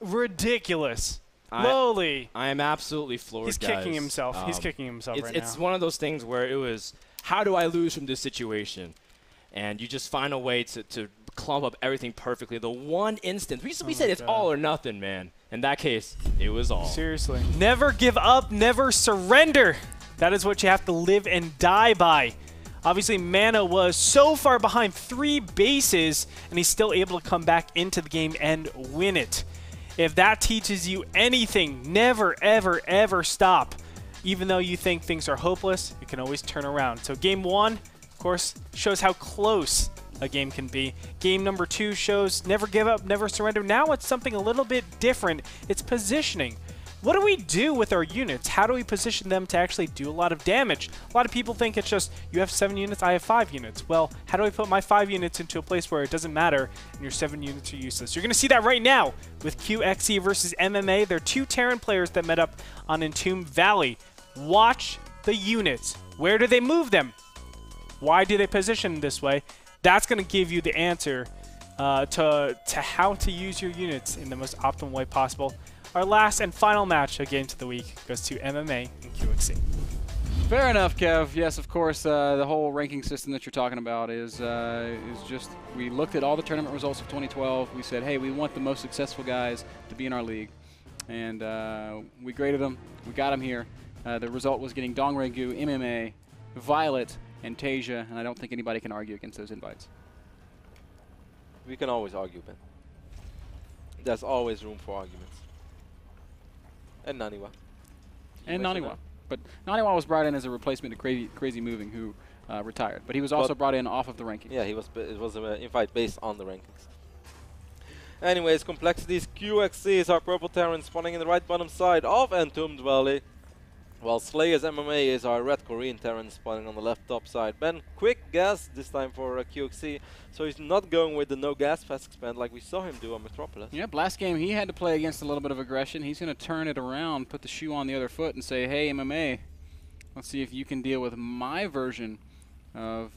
ridiculous. Lowely. I am absolutely floored, He's guys. kicking himself. He's kicking himself right now. It's one of those things where it was, how do I lose from this situation? And you just find a way to clump up everything perfectly. The one instance, we said it's all or nothing, man. In that case, it was all. Seriously. Never give up, never surrender. That is what you have to live and die by. Obviously, Mana was so far behind 3 bases, and he's still able to come back into the game and win it. If that teaches you anything, never, ever, ever stop. Even though you think things are hopeless, it can always turn around. So game 1, of course, shows how close a game can be. Game number 2 shows never give up, never surrender. Now it's something a little bit different. It's positioning. what do we do with our units? How do we position them to actually do a lot of damage? A lot of people think it's just, you have 7 units, I have 5 units. Well, how do I put my 5 units into a place where it doesn't matter and your 7 units are useless? You're going to see that right now with QXE versus MMA. They're 2 Terran players that met up on Entombed Valley. Watch the units. Where do they move them? Why do they position this way? That's going to give you the answer to how to use your units in the most optimal way possible. Our last and final match of Games of the Week goes to MMA and QXE. Fair enough, Kev. Yes, of course, the whole ranking system that you're talking about is just, we looked at all the tournament results of 2012. We said, hey, we want the most successful guys to be in our league. And we graded them. We got them here. The result was getting Dongregu, MMA, Violet, and Tasia, and I don't think anybody can argue against those invites. We can always argue, Ben. There's always room for arguments. And Naniwa. And Naniwa. But Naniwa was brought in as a replacement to Crazy Moving, who retired. But he was also brought in off of the rankings. Yeah, it was an invite based on the rankings. Anyways, complexities. QXC is our purple Terran spawning in the right bottom side of Entombed Valley. While Slayer's MMA is our red Korean Terran spawning on the left top side. Ben, quick gas this time for QXC. So he's not going with the no gas fast expand like we saw him do on Metropolis. Yep, last game he had to play against a little bit of aggression. He's going to turn it around, put the shoe on the other foot and say, hey, MMA, let's see if you can deal with my version of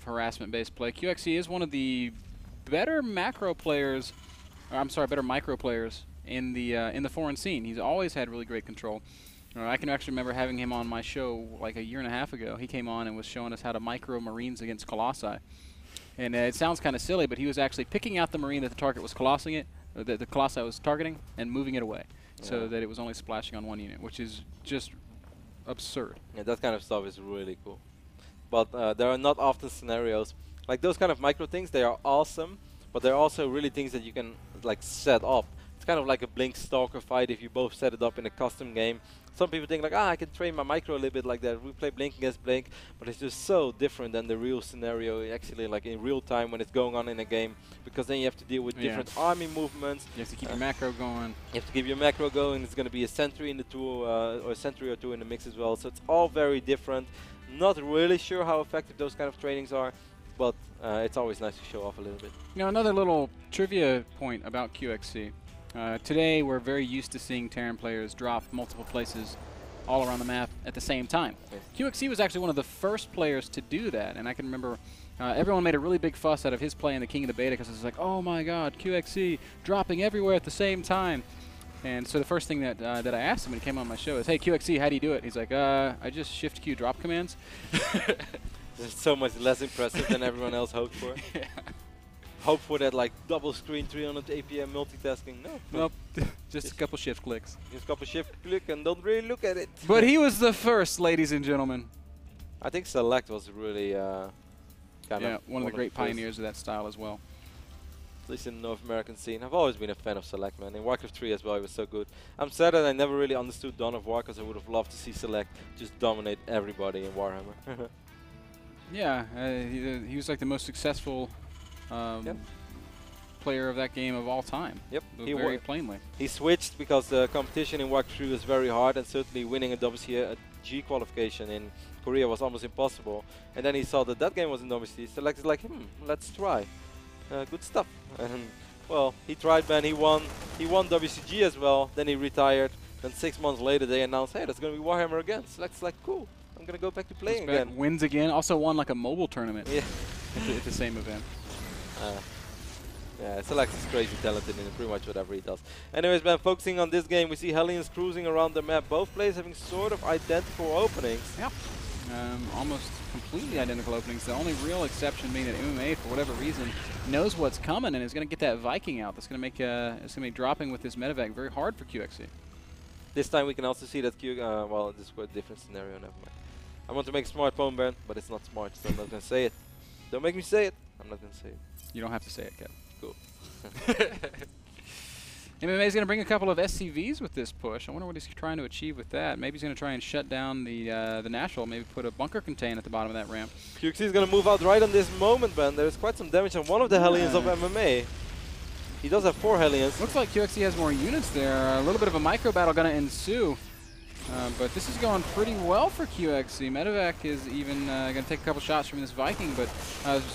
harassment-based play. QXC is one of the better macro players, or I'm sorry, better micro players in the foreign scene. He's always had really great control. I can actually remember having him on my show like a 1.5 years ago. He came on and was showing us how to micro Marines against Colossi. And it sounds kind of silly, but he was actually picking out the Marine that the target was colossing it, or that the Colossi was targeting, and moving it away so that it was only splashing on one unit, which is just absurd. Yeah, that kind of stuff is really cool. But there are not often scenarios. Like those kind of micro things, they are awesome, but they're also really things that you can like set up. It's kind of like a Blink Stalker fight if you both set it up in a custom game. Some people think like, I can train my micro a little bit like that. We play Blink against Blink, but it's just so different than the real scenario actually like in real time when it's going on in a game, because then you have to deal with different army movements. You have to keep your macro going. You have to keep your macro going. It's going to be a sentry in the two, or a sentry or two in the mix as well. So it's all very different. Not really sure how effective those kind of trainings are, but it's always nice to show off a little bit. You know, another little trivia point about QXC. Today, we're very used to seeing Terran players drop multiple places all around the map at the same time. Yes. QXC was actually one of the first players to do that, and I can remember everyone made a really big fuss out of his play in the King of the Beta because it was like, oh my god, QXC dropping everywhere at the same time. And so the first thing that that I asked him when he came on my show is, hey QXC, how do you do it? He's like, I just shift Q drop commands. It's so much less impressive than everyone else hoped for. Yeah. Hope for that like double screen 300 APM multitasking. No. Nope. Just a couple shift clicks. Just a couple shift click and don't really look at it. But he was the first, ladies and gentlemen. I think Select was really kind of one of the great pioneers of that style as well. At least in the North American scene. I've always been a fan of Select, man. In Warcraft 3 as well, he was so good. I'm sad that I never really understood Dawn of War, because I would have loved to see Select just dominate everybody in Warhammer. Yeah, he was like the most successful player of that game of all time. Yep, very plainly. He switched because the competition in Warcraft 3 was very hard, and certainly winning a WCG qualification in Korea was almost impossible. And then he saw that that game was in WCG, selected like, let's try. Good stuff. And well, he tried, man. He won WCG as well. Then he retired. Then 6 months later, they announced, hey, there's gonna be Warhammer again. Select's like, cool. I'm gonna go back to playing again. Wins again. Also won like a mobile tournament. Yeah. at the same event. Yeah, Select is crazy talented in pretty much whatever he does. Anyways, man, focusing on this game, we see Hellions cruising around the map. Both players having sort of identical openings. Yep. Almost completely identical openings. The only real exception being that MMA, for whatever reason, knows what's coming and is going to get that Viking out. That's going to make it's going to make dropping with this medevac very hard for QXC. This time we can also see that well, this is quite a different scenario. Never mind. I want to make a smart phone ban, but it's not smart, so I'm not going to say it. Don't make me say it. I'm not going to say it. You don't have to say it, Kev. Cool. MMA is going to bring a couple of SCVs with this push. I wonder what he's trying to achieve with that. Maybe he's going to try and shut down the NASL. Maybe put a bunker contain at the bottom of that ramp. QXC is going to move out right on this moment, man. There's quite some damage on one of the Hellions of MMA. He does have 4 Hellions. Looks like QXC has more units there. A little bit of a micro battle going to ensue. But this is going pretty well for QXC. Medevac is even going to take a couple shots from this Viking, but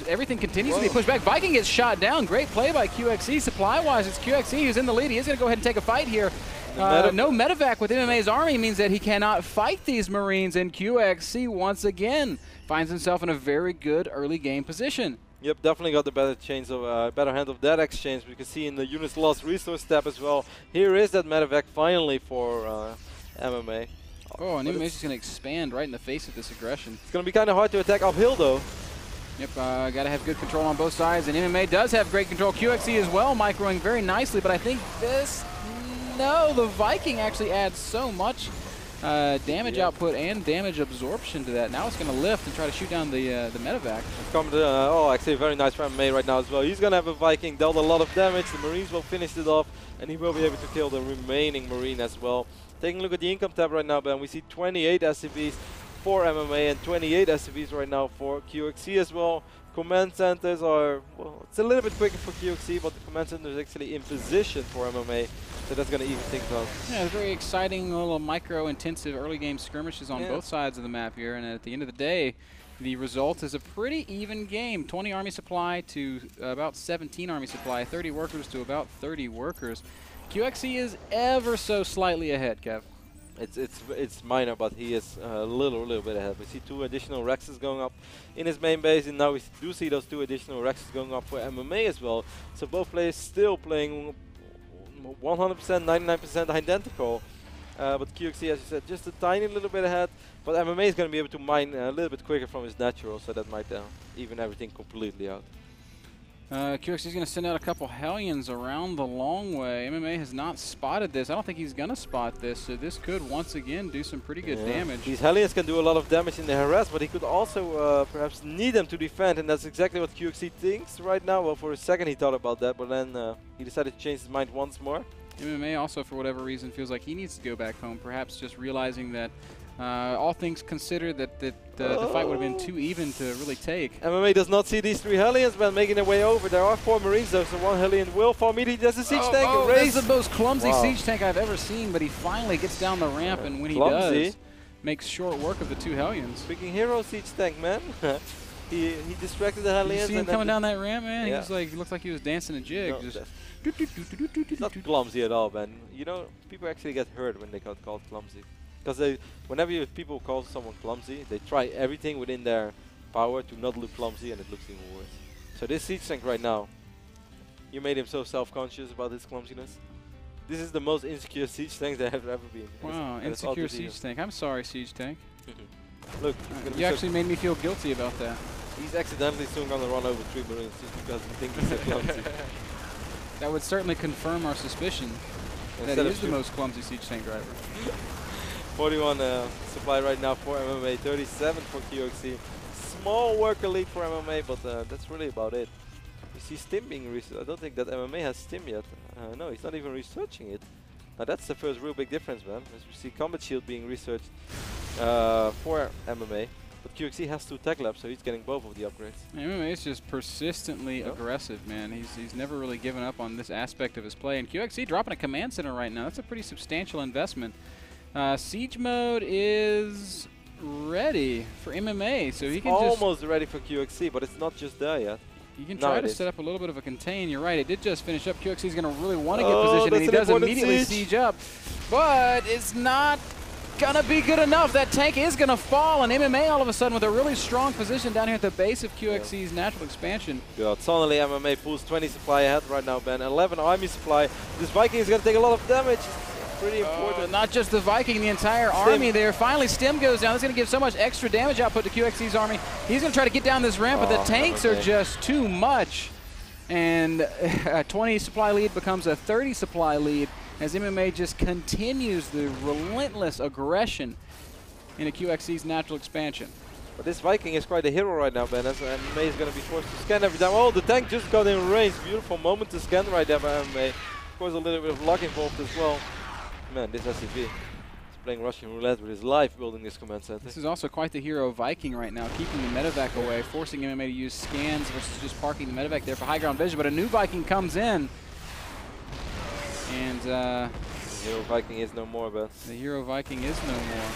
everything continues to be pushed back. Viking gets shot down. Great play by QXC. Supply-wise, it's QXC who's in the lead. He is going to go ahead and take a fight here. No Medevac with MMA's army means that he cannot fight these Marines, and QXC once again finds himself in a very good early game position. Yep, definitely got the better hand of that exchange. We can see in the units lost resource step as well. Here is that Medevac finally for MMA. Oh, and MMA's just going to expand right in the face of this aggression. It's going to be kind of hard to attack uphill, though. Yep, got to have good control on both sides, and MMA does have great control. QXC as well, microing very nicely, but I think this... No, the Viking actually adds so much damage output and damage absorption to that. Now it's going to lift and try to shoot down the Medevac. Oh, actually very nice for MMA right now as well. He's going to have a Viking, dealt a lot of damage. The Marines will finish it off, and he will be able to kill the remaining Marine as well. Taking a look at the income tab right now, Ben, we see 28 SCVs for MMA and 28 SCVs right now for QXC as well. Command centers are, well, it's a little bit quicker for QXC, but the command center is actually in position for MMA, so that's going to even things out. Yeah, very exciting little micro-intensive early game skirmishes on both sides of the map here, and at the end of the day, the result is a pretty even game. 20 army supply to about 17 army supply, 30 workers to about 30 workers. QXC is ever so slightly ahead, Kev. It's minor, but he is a little bit ahead. We see 2 additional Rexes going up in his main base, and now we do see those 2 additional Rexes going up for MMA as well. So both players still playing 100%, 99% identical. But QXC, as you said, just a tiny little bit ahead. But MMA is going to be able to mine a little bit quicker from his natural, so that might even everything completely out. QXC is going to send out a couple Hellions around the long way. MMA has not spotted this. I don't think he's going to spot this, so this could once again do some pretty good damage. These Hellions can do a lot of damage in the harass, but he could also perhaps need them to defend, and that's exactly what QXC thinks right now. Well, for a second he thought about that, but then he decided to change his mind once more. MMA also, for whatever reason, feels like he needs to go back home, perhaps just realizing that all things considered, that the fight would have been too even to really take. MMA does not see these 3 Hellions, but making their way over. There are 4 Marines though, so 1 Hellion will fall immediately. There's a siege tank. That's the most clumsy siege tank I've ever seen, but he finally gets down the ramp, and when he does, makes short work of the 2 Hellions. Freaking hero siege tank, man. he distracted the Hellions. You see him coming down that ramp, man? He was like, he looked like he was dancing a jig. No, it's not clumsy at all, man. You know, people actually get hurt when they get called clumsy. Because whenever people call someone clumsy, they try everything within their power to not look clumsy, and it looks even worse. So this siege tank right now, you made him so self-conscious about his clumsiness. This is the most insecure siege tank that have ever been. Wow, insecure siege tank. I'm sorry, siege tank. Look, you actually made me feel guilty about that. He's accidentally soon going to run over 3 Marines just because he thinks he's so clumsy. That would certainly confirm our suspicion that he is the most clumsy siege tank driver. 41 supply right now for MMA, 37 for QXC. Small worker lead for MMA, but that's really about it. You see Stim being researched. I don't think that MMA has Stim yet. No, he's not even researching it. Now that's the first real big difference, man. As we see Combat Shield being researched for MMA. But QXC has 2 tech labs, so he's getting both of the upgrades. MMA is just persistently aggressive, man. He's never really given up on this aspect of his play. And QXC dropping a command center right now. That's a pretty substantial investment. Siege mode is ready for MMA, so he can almost ready for QXC, but it's not just there yet. You can try to set up a little bit of a contain. You're right, it did just finish up. QXC is going to really want to get position, and he does immediately siege up. But it's not going to be good enough. That tank is going to fall, and MMA all of a sudden with a really strong position down here at the base of QXC's natural expansion. Good. Suddenly MMA pulls 20 supply ahead right now, Ben. 11 army supply. This Viking is going to take a lot of damage. Pretty important. Not just the Viking, the entire army there. Finally, Stim goes down. That's going to give so much extra damage output to QXC's army. He's going to try to get down this ramp, but the tanks are just too much. And a 20 supply lead becomes a 30 supply lead as MMA just continues the relentless aggression into QXC's natural expansion. But this Viking is quite a hero right now, Ben. As MMA is going to be forced to scan every time. Oh, the tank just got in range. Beautiful moment to scan right there by MMA. Of course, a little bit of luck involved as well. Man, this SCV is playing Russian roulette with his life building this command center. This is also quite the hero Viking right now, keeping the medevac away, forcing MMA to use scans versus just parking the medevac there for high ground vision. But a new Viking comes in, And The Hero Viking is no more, but the Hero Viking is no more.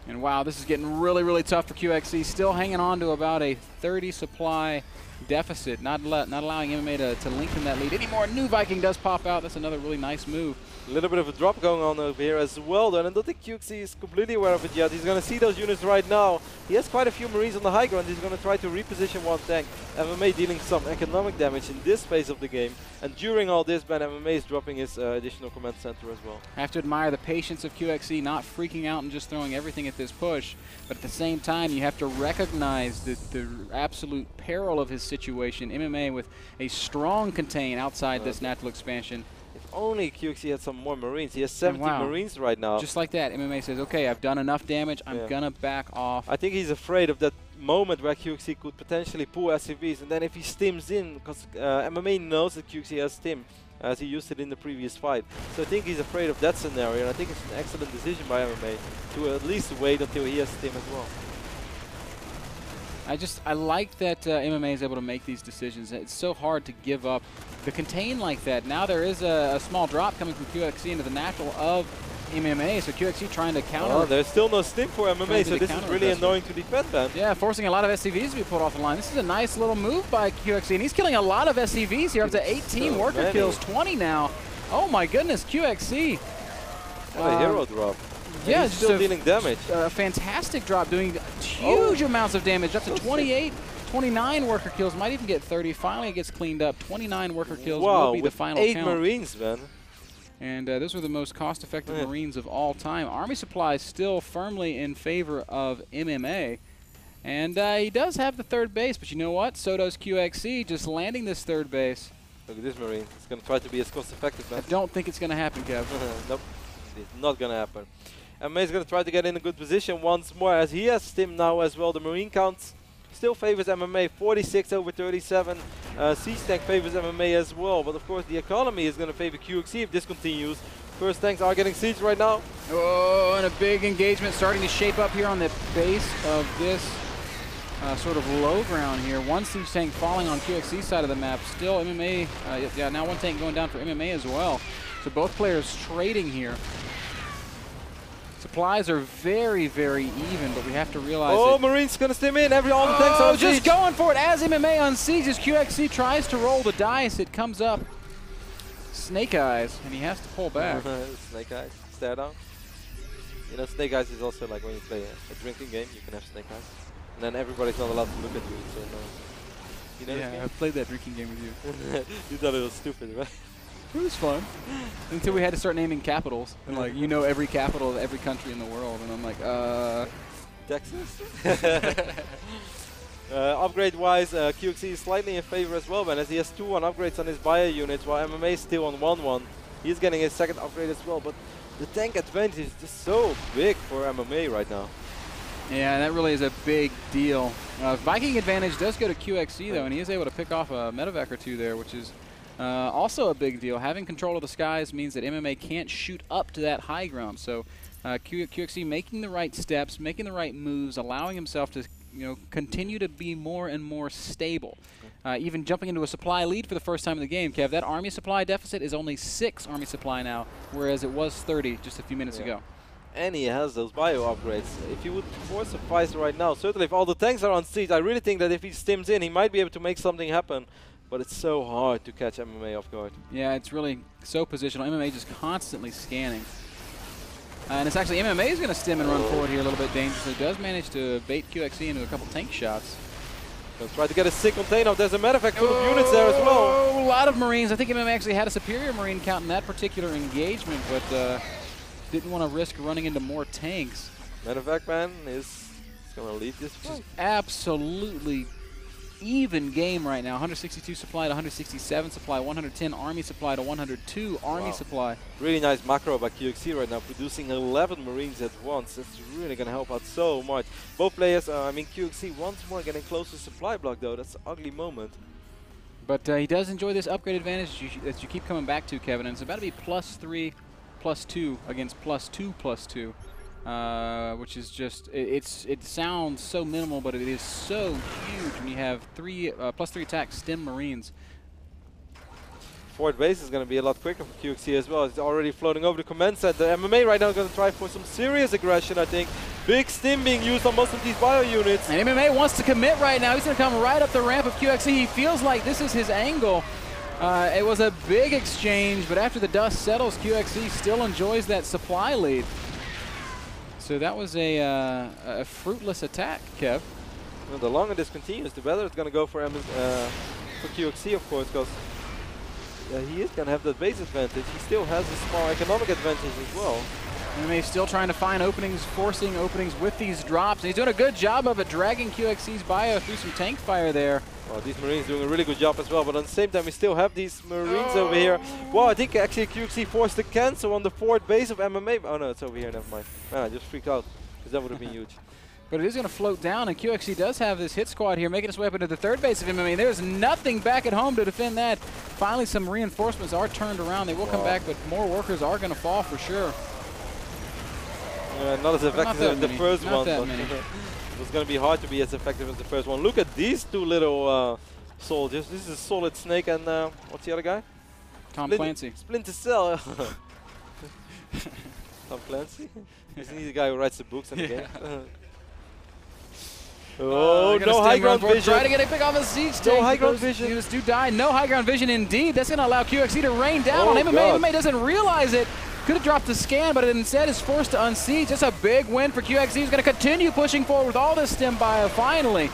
And wow, this is getting really, really tough for QXC. Still hanging on to about a 30 supply deficit, not allowing MMA to lengthen that lead anymore. New Viking does pop out. That's another really nice move. a little bit of a drop going on over here as well, though, and I don't think QXC is completely aware of it yet. He's going to see those units right now. He has quite a few Marines on the high ground. He's going to try to reposition one tank. MMA dealing some economic damage in this phase of the game, and during all this, Ben, MMA is dropping his additional command center as well. I have to admire the patience of QXC, not freaking out and just throwing everything at this push, but at the same time, you have to recognize the absolute peril of his situation. MMA with a strong contain outside this natural expansion. If only QXC had some more Marines. He has 70 Marines right now. Just like that, MMA says, okay, I've done enough damage, I'm gonna back off. I think he's afraid of that moment where QXC could potentially pull SCVs, and then if he stims in, because MMA knows that QXC has stim, as he used it in the previous fight. So I think he's afraid of that scenario, and I think it's an excellent decision by MMA to at least wait until he has stim as well. I like that MMA is able to make these decisions. It's so hard to give up the contain like that. Now there is a small drop coming from QXC into the natural of MMA, so QXC trying to counter. Oh, there's still no stim for MMA, so this is really annoying to defend, man. Yeah, forcing a lot of SCVs to be pulled off the line. This is a nice little move by QXC, and he's killing a lot of SCVs here, up to 18 worker kills, 20 now. Oh my goodness, QXC. What a hero drop. Yeah, he's still dealing damage. A fantastic drop, doing huge amounts of damage, up to 28, 29 worker kills, might even get 30. Finally it gets cleaned up. 29 worker kills will be the final count. 8 Marines, man. And those were the most cost-effective Marines of all time. Army Supply still firmly in favor of MMA. And he does have the third base, but you know what? So does QXC, just landing this third base. Look at this Marine. It's going to try to be as cost-effective, man. I don't think it's going to happen, Kev. Nope. It's not going to happen. MMA is going to try to get in a good position once more, as he has stim now as well. The Marine counts still favors MMA, 46 over 37. Siege Tank favors MMA as well, but of course the economy is going to favor QXC if this continues. First tanks are getting sieged right now. Oh, and a big engagement starting to shape up here on the base of this sort of low ground here. One siege tank falling on QXC's side of the map. Still MMA, yeah, now one tank going down for MMA as well. So both players trading here. Supplies are very, very even, but we have to realize. Oh, Marines gonna stim in. All the tanks are just going for it as MMA unsieges. QXC tries to roll the dice. It comes up Snake Eyes, and he has to pull back. Snake Eyes, stare down. You know, Snake Eyes is also like when you play a drinking game, you can have Snake Eyes, and then everybody's not allowed to look at you. So you know. Yeah, I've played that drinking game with you. You thought it was stupid, right? It was fun. Until we had to start naming capitals. And like, you know every capital of every country in the world. And I'm like, Texas? Upgrade-wise, QXC is slightly in favor as well, man, as he has 2-1 upgrades on his bio units, while MMA is still on 1-1. He's getting his second upgrade as well, but the tank advantage is just so big for MMA right now. Yeah, that really is a big deal. Viking advantage does go to QXC, though, and he is able to pick off a medevac or two there, which is also a big deal. Having control of the skies means that MMA can't shoot up to that high ground. So QXC making the right steps, making the right moves, allowing himself to continue to be more and more stable. Even jumping into a supply lead for the first time in the game, Kev, that army supply deficit is only 6 army supply now, whereas it was 30 just a few minutes ago. And he has those bio upgrades. If you would force a fight right now, certainly if all the tanks are on siege, I really think that if he stims in, he might be able to make something happen. But it's so hard to catch MMA off guard. Yeah, it's really so positional. MMA just constantly scanning. And it's actually MMA is going to stim and run forward here a little bit dangerously. Does manage to bait QXC into a couple tank shots. Let's try to get a sick container. There's a medevac full of units there as well. Oh, a lot of Marines. I think MMA actually had a superior Marine count in that particular engagement, but didn't want to risk running into more tanks. Medevac man is going to lead this fight. Absolutely even game right now. 162 supply to 167 supply, 110 army supply to 102 army supply. Really nice macro by QXC right now, producing 11 Marines at once. That's really going to help out so much. Both players, I mean QXC once more getting close to supply block though. That's an ugly moment. But he does enjoy this upgrade advantage that you keep coming back to, Kevin, and it's about to be +3, +2 against +2, +2. Which is just, it sounds so minimal, but it is so huge when you have +3 attack stim Marines. Fourth base is going to be a lot quicker for QXC as well. It's already floating over the command center. MMA right now is going to try for some serious aggression, I think. Big stim being used on most of these bio units. And MMA wants to commit right now. He's going to come right up the ramp of QXC. He feels like this is his angle. It was a big exchange, but after the dust settles, QXC still enjoys that supply lead. So that was a fruitless attack, Kev. Well, the longer this continues, the better it's going to go for QXC, of course, because he is going to have that base advantage. He still has a small economic advantage as well. MMA still trying to find openings, forcing openings with these drops. And he's doing a good job of it, dragging QXC's bio through some tank fire there. Well, these Marines doing a really good job as well, but at the same time we still have these Marines over here. Well, I think actually QXC forced the cancel on the fourth base of MMA. Oh no, it's over here, never mind. Man, I just freaked out, because that would have been huge. But it is going to float down, and QXC does have this hit squad here, making its way up into the third base of MMA. There's nothing back at home to defend that. Finally, some reinforcements are turned around. They will come back, but more workers are going to fall for sure. Not as effective as the first one, but many. it was going to be hard to be as effective as the first one. Look at these two little soldiers. This is Solid Snake and what's the other guy? Tom Clancy. Splinter Cell. Tom Clancy? Isn't he the guy who writes the books and the games? Oh, no high ground vision. Try to get a pick off a siege tank. No high ground vision. Units do die. No high ground vision indeed. That's going to allow QXC to rain down on MMA. God. MMA doesn't realize it. Could have dropped the scan, but it instead is forced to unsiege. Just a big win for QXC. He's going to continue pushing forward with all this stem bio. Finally,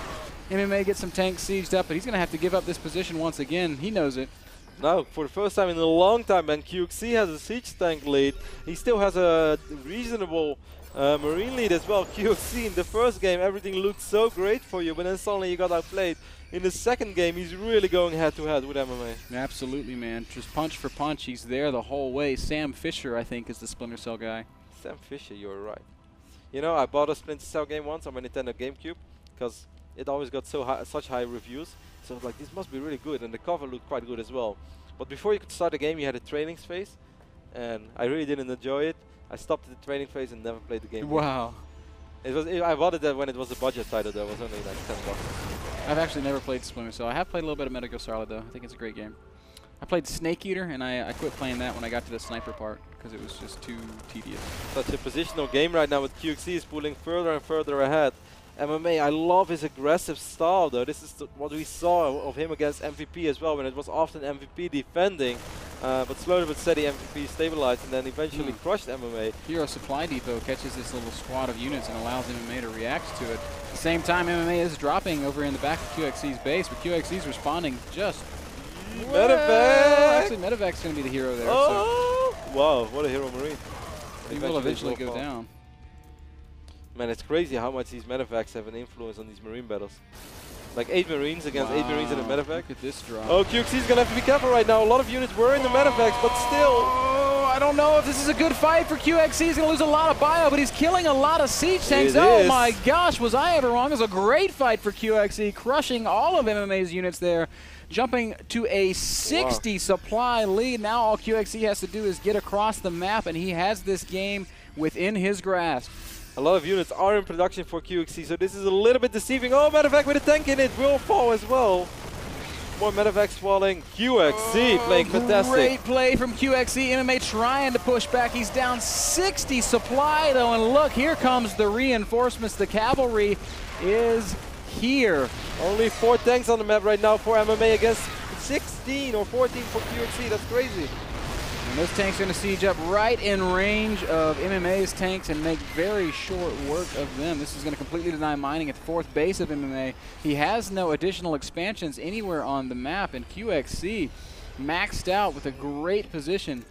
MMA gets some tanks sieged up, but he's going to have to give up this position once again. He knows it. Now, for the first time in a long time, and QXC has a siege tank lead. He still has a reasonable Marine lead as well. QXC in the first game, everything looked so great for you, but then suddenly you got outplayed. In the second game, he's really going head-to-head with MMA. Absolutely, man. Just punch for punch. He's there the whole way. Sam Fisher, I think, is the Splinter Cell guy. Sam Fisher, you're right. You know, I bought a Splinter Cell game once on my Nintendo GameCube because it always got such high reviews. So I was like, this must be really good, and the cover looked quite good as well. But before you could start the game, you had a training phase, and I really didn't enjoy it. I stopped at the training phase and never played the game. Wow. I bought it when it was a budget title. That was only like $10. I've actually never played Splinter Cell. I have played a little bit of Metal Gear Solid, though. I think it's a great game. I played Snake Eater, and I quit playing that when I got to the sniper part because it was just too tedious. Such a positional game right now with QXC is pulling further and further ahead. MMA, I love his aggressive style, though. This is what we saw of him against MVP as well, when it was often MVP defending, but slowly but steady MVP stabilized and then eventually crushed MMA. Hero Supply Depot catches this little squad of units and allows MMA to react to it. At the same time, MMA is dropping over in the back of QXC's base, but QXC's responding just Medevac! Actually, Medevac's going to be the hero there. Oh! So wow, what a hero Marine. He will eventually go down. Man, it's crazy how much these medevacs have an influence on these Marine battles. Like 8 Marines against 8 Marines in a medevac. Look at this drop. Oh, QXC's going to have to be careful right now. A lot of units were in the medevacs, but still. Oh, I don't know if this is a good fight for QXC. He's going to lose a lot of bio, but he's killing a lot of siege tanks. Oh my gosh, was I ever wrong? It was a great fight for QXC, crushing all of MMA's units there, jumping to a 60 supply lead. Now all QXC has to do is get across the map, and he has this game within his grasp. A lot of units are in production for QXC, so this is a little bit deceiving. Oh, medevac with a tank in it will fall as well. More medevacs falling. QXC playing fantastic. Great play from QXC. MMA trying to push back. He's down 60 supply, though, and look, here comes the reinforcements. The cavalry is here. Only 4 tanks on the map right now for MMA against 16 or 14 for QXC. That's crazy. And those tanks are going to siege up right in range of MMA's tanks and make very short work of them. This is going to completely deny mining at the 4th base of MMA. He has no additional expansions anywhere on the map, and QXC maxed out with a great position.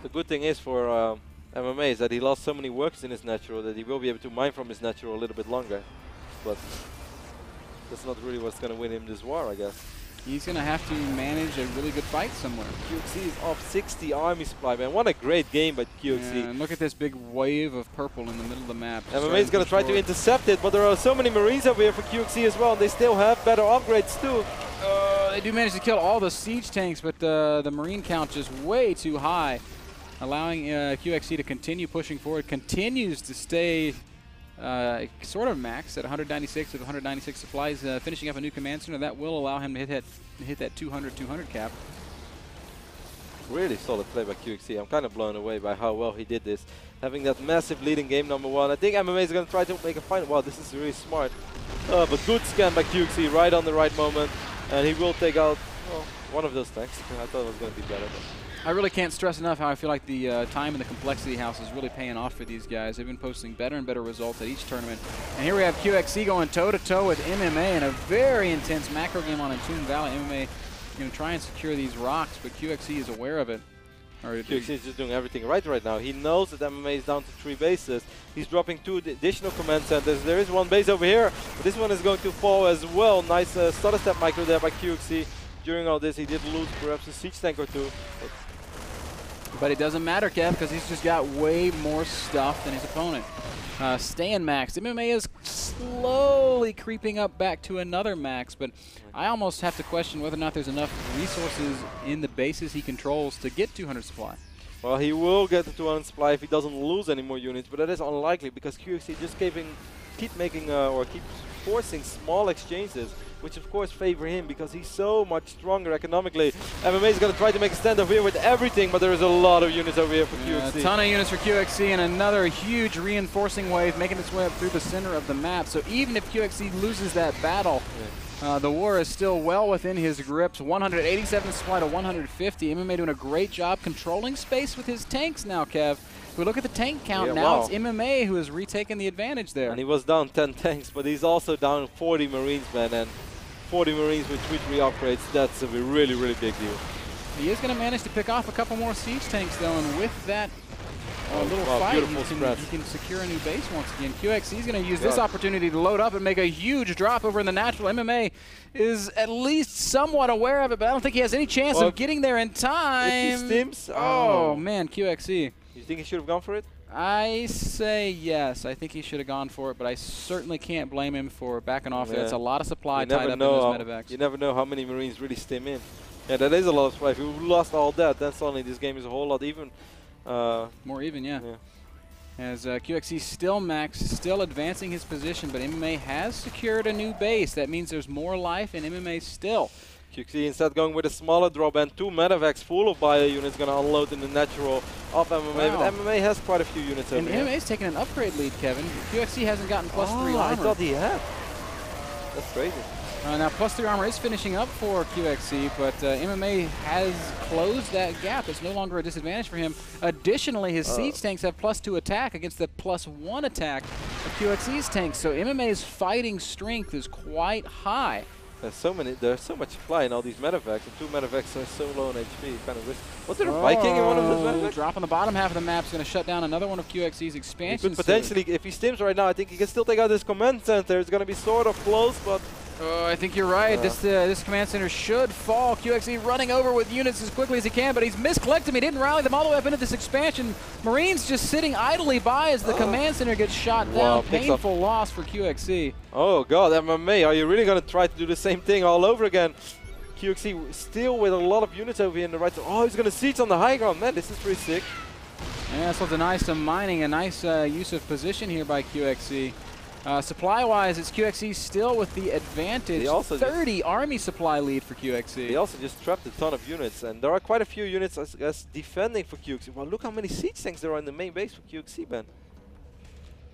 The good thing is for MMA is that he lost so many works in his natural that he will be able to mine from his natural a little bit longer. But that's not really what's going to win him this war, I guess. He's going to have to manage a really good fight somewhere. QXC is off 60 army supply, man. What a great game by QXC. Yeah, and look at this big wave of purple in the middle of the map. MMA is going to try to intercept it, but there are so many Marines over here for QXC as well, and they still have better upgrades too. They do manage to kill all the siege tanks, but the Marine count just way too high, allowing QXC to continue pushing forward, continues to stay sort of max at 196 with 196 supplies, finishing up a new command center. That will allow him to hit that 200 cap. Really solid play by QXC. I'm kind of blown away by how well he did this. Having that massive lead in game number 1. I think MMA is going to try to make a final. Wow, this is really smart. But good scan by QXC right on the right moment. And he will take out one of those tanks. I thought it was going to be better. I really can't stress enough how I feel like the time in the Complexity House is really paying off for these guys. They've been posting better and better results at each tournament. And here we have QXC going toe-to-toe with MMA in a very intense macro game on ANTON Valley. MMA going to try and secure these rocks, but QXC is aware of it. QXC is just doing everything right now. He knows that MMA is down to 3 bases. He's dropping 2 additional command centers. There is one base over here, but this one is going to fall as well. Nice stutter step micro there by QXC. During all this, he did lose perhaps a siege tank or 2. But it doesn't matter, Kev, because he's just got way more stuff than his opponent. Staying maxed. MMA is slowly creeping up back to another max, but I almost have to question whether or not there's enough resources in the bases he controls to get 200 supply. Well, he will get the 200 supply if he doesn't lose any more units, but that is unlikely because QXC just keep forcing small exchanges, which of course favor him because he's so much stronger economically. MMA is going to try to make a stand over here with everything, but there is a lot of units over here for QXC. A ton of units for QXC and another huge reinforcing wave making its way up through the center of the map. So even if QXC loses that battle, the war is still well within his grips. 187 supply to 150. MMA doing a great job controlling space with his tanks now, Kev. If we look at the tank count, now it's MMA who has retaken the advantage there. And he was down 10 tanks, but he's also down 40 Marines, man. And 40 Marines with 3 upgrades, that's a really, really big deal. He is going to manage to pick off a couple more siege tanks, though, and with that little fight, he can secure a new base once again. QXC is going to use this opportunity to load up and make a huge drop over in the natural. MMA is at least somewhat aware of it, but I don't think he has any chance of getting there in time. If he stims, oh, man, QXC. You think he should have gone for it? I say yes. I think he should have gone for it, but I certainly can't blame him for backing off there. That's a lot of supply tied up in those medevacs. You never know how many Marines really stim in. Yeah, that is a lot of supply. If we lost all that, then suddenly this game is a whole lot even. More even, yeah. As QXC still maxed, still advancing his position, but MMA has secured a new base. That means there's more life in MMA still. QXC instead going with a smaller drop and 2 medevacs full of bio units going to unload in the natural of MMA. But MMA has quite a few units over here. MMA's taking an upgrade lead, Kevin. QXC hasn't gotten +3 armor. I thought he had. That's crazy. Now +3 armor is finishing up for QXC, but MMA has closed that gap. It's no longer a disadvantage for him. Additionally, his siege tanks have +2 attack against the +1 attack of QXC's tanks. So MMA's fighting strength is quite high. There's so much supply in all these medevacs, and 2 medevacs are so low on HP. Kind of risky. Was there a Viking in one of those medevacs? Drop on the bottom half of the map is going to shut down another one of QXC's expansions. He could potentially, if he stims right now, I think he can still take out this command center. It's going to be sort of close, but I think you're right. This command center should fall. QXC running over with units as quickly as he can, but he's miscollected him. He didn't rally them all the way up into this expansion. Marines just sitting idly by as the command center gets shot down. Painful loss for QXC. Oh god, MMA, are you really going to try to do the same thing all over again? QXC still with a lot of units over here in the right. Oh, he's going to siege on the high ground. Man, this is pretty sick. Yeah, so deny some mining. A nice use of position here by QXC. Supply-wise, it's QXC still with the advantage. 30 army supply lead for QXC. He also just trapped a ton of units, and there are quite a few units as defending for QXC. Well, look how many siege tanks there are in the main base for QXC, Ben.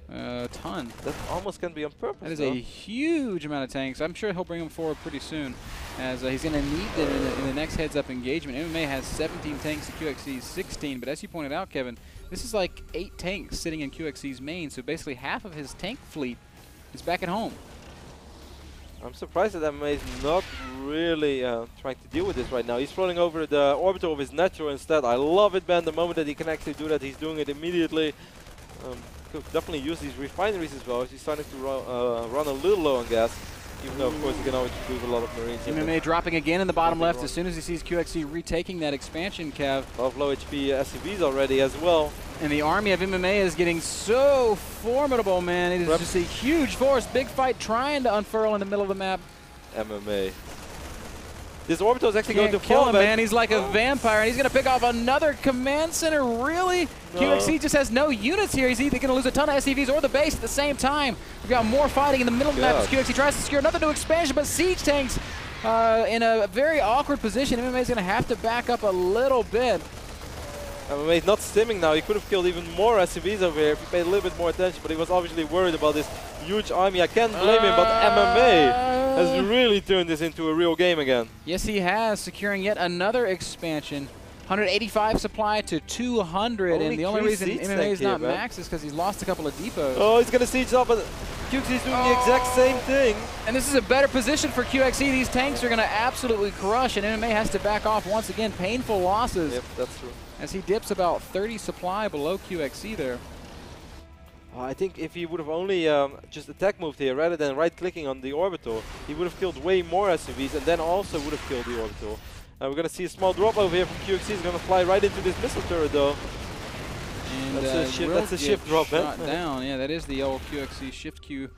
A ton. That almost can be on purpose. That is a huge amount of tanks. I'm sure he'll bring them forward pretty soon, as he's going to need them in the next heads-up engagement. MMA has 17 tanks, and QXC's 16. But as you pointed out, Kevin, this is like 8 tanks sitting in QXC's main, so basically half of his tank fleet is back at home. I'm surprised that MMA is not really trying to deal with this right now. He's floating over the orbital of his natural instead. I love it, Ben. The moment that he can actually do that, he's doing it immediately. Could definitely use these refineries as well. He's starting to run a little low on gas. Even though, of course, he can always move a lot of Marines. MMA dropping again in the bottom left as soon as he sees QXC retaking that expansion, Kev. A lot of low HP SCVs already as well. And the army of MMA is getting so formidable, man. It is just a huge force. Big fight trying to unfurl in the middle of the map. MMA. This orbital is actually going to kill fall, him, man. He's like a vampire, and he's going to pick off another command center. Really? No. QXC just has no units here. He's either going to lose a ton of SCVs or the base at the same time. We've got more fighting in the middle of the map as QXC tries to secure another new expansion, but siege tanks in a very awkward position. MMA is going to have to back up a little bit. MMA is not stimming now. He could have killed even more SCVs over here if he paid a little bit more attention, but he was obviously worried about this huge army. I can't blame him, but MMA has really turned this into a real game again. Yes, he has, securing yet another expansion. 185 supply to 200, and the only reason MMA is not max is because he's lost a couple of depots. Oh, he's going to siege up, but QXC is doing the exact same thing. And this is a better position for QXC. These tanks are going to absolutely crush, and MMA has to back off once again. Painful losses. Yep, that's true. As he dips about 30 supply below QXC there. I think if he would have only just attack moved here rather than right-clicking on the orbital, he would have killed way more SCVs and then also would have killed the orbital. We're going to see a small drop over here from QXC. He's going to fly right into this missile turret though. And that's a shift drop, shot down. Yeah, that is the old QXC shift Q.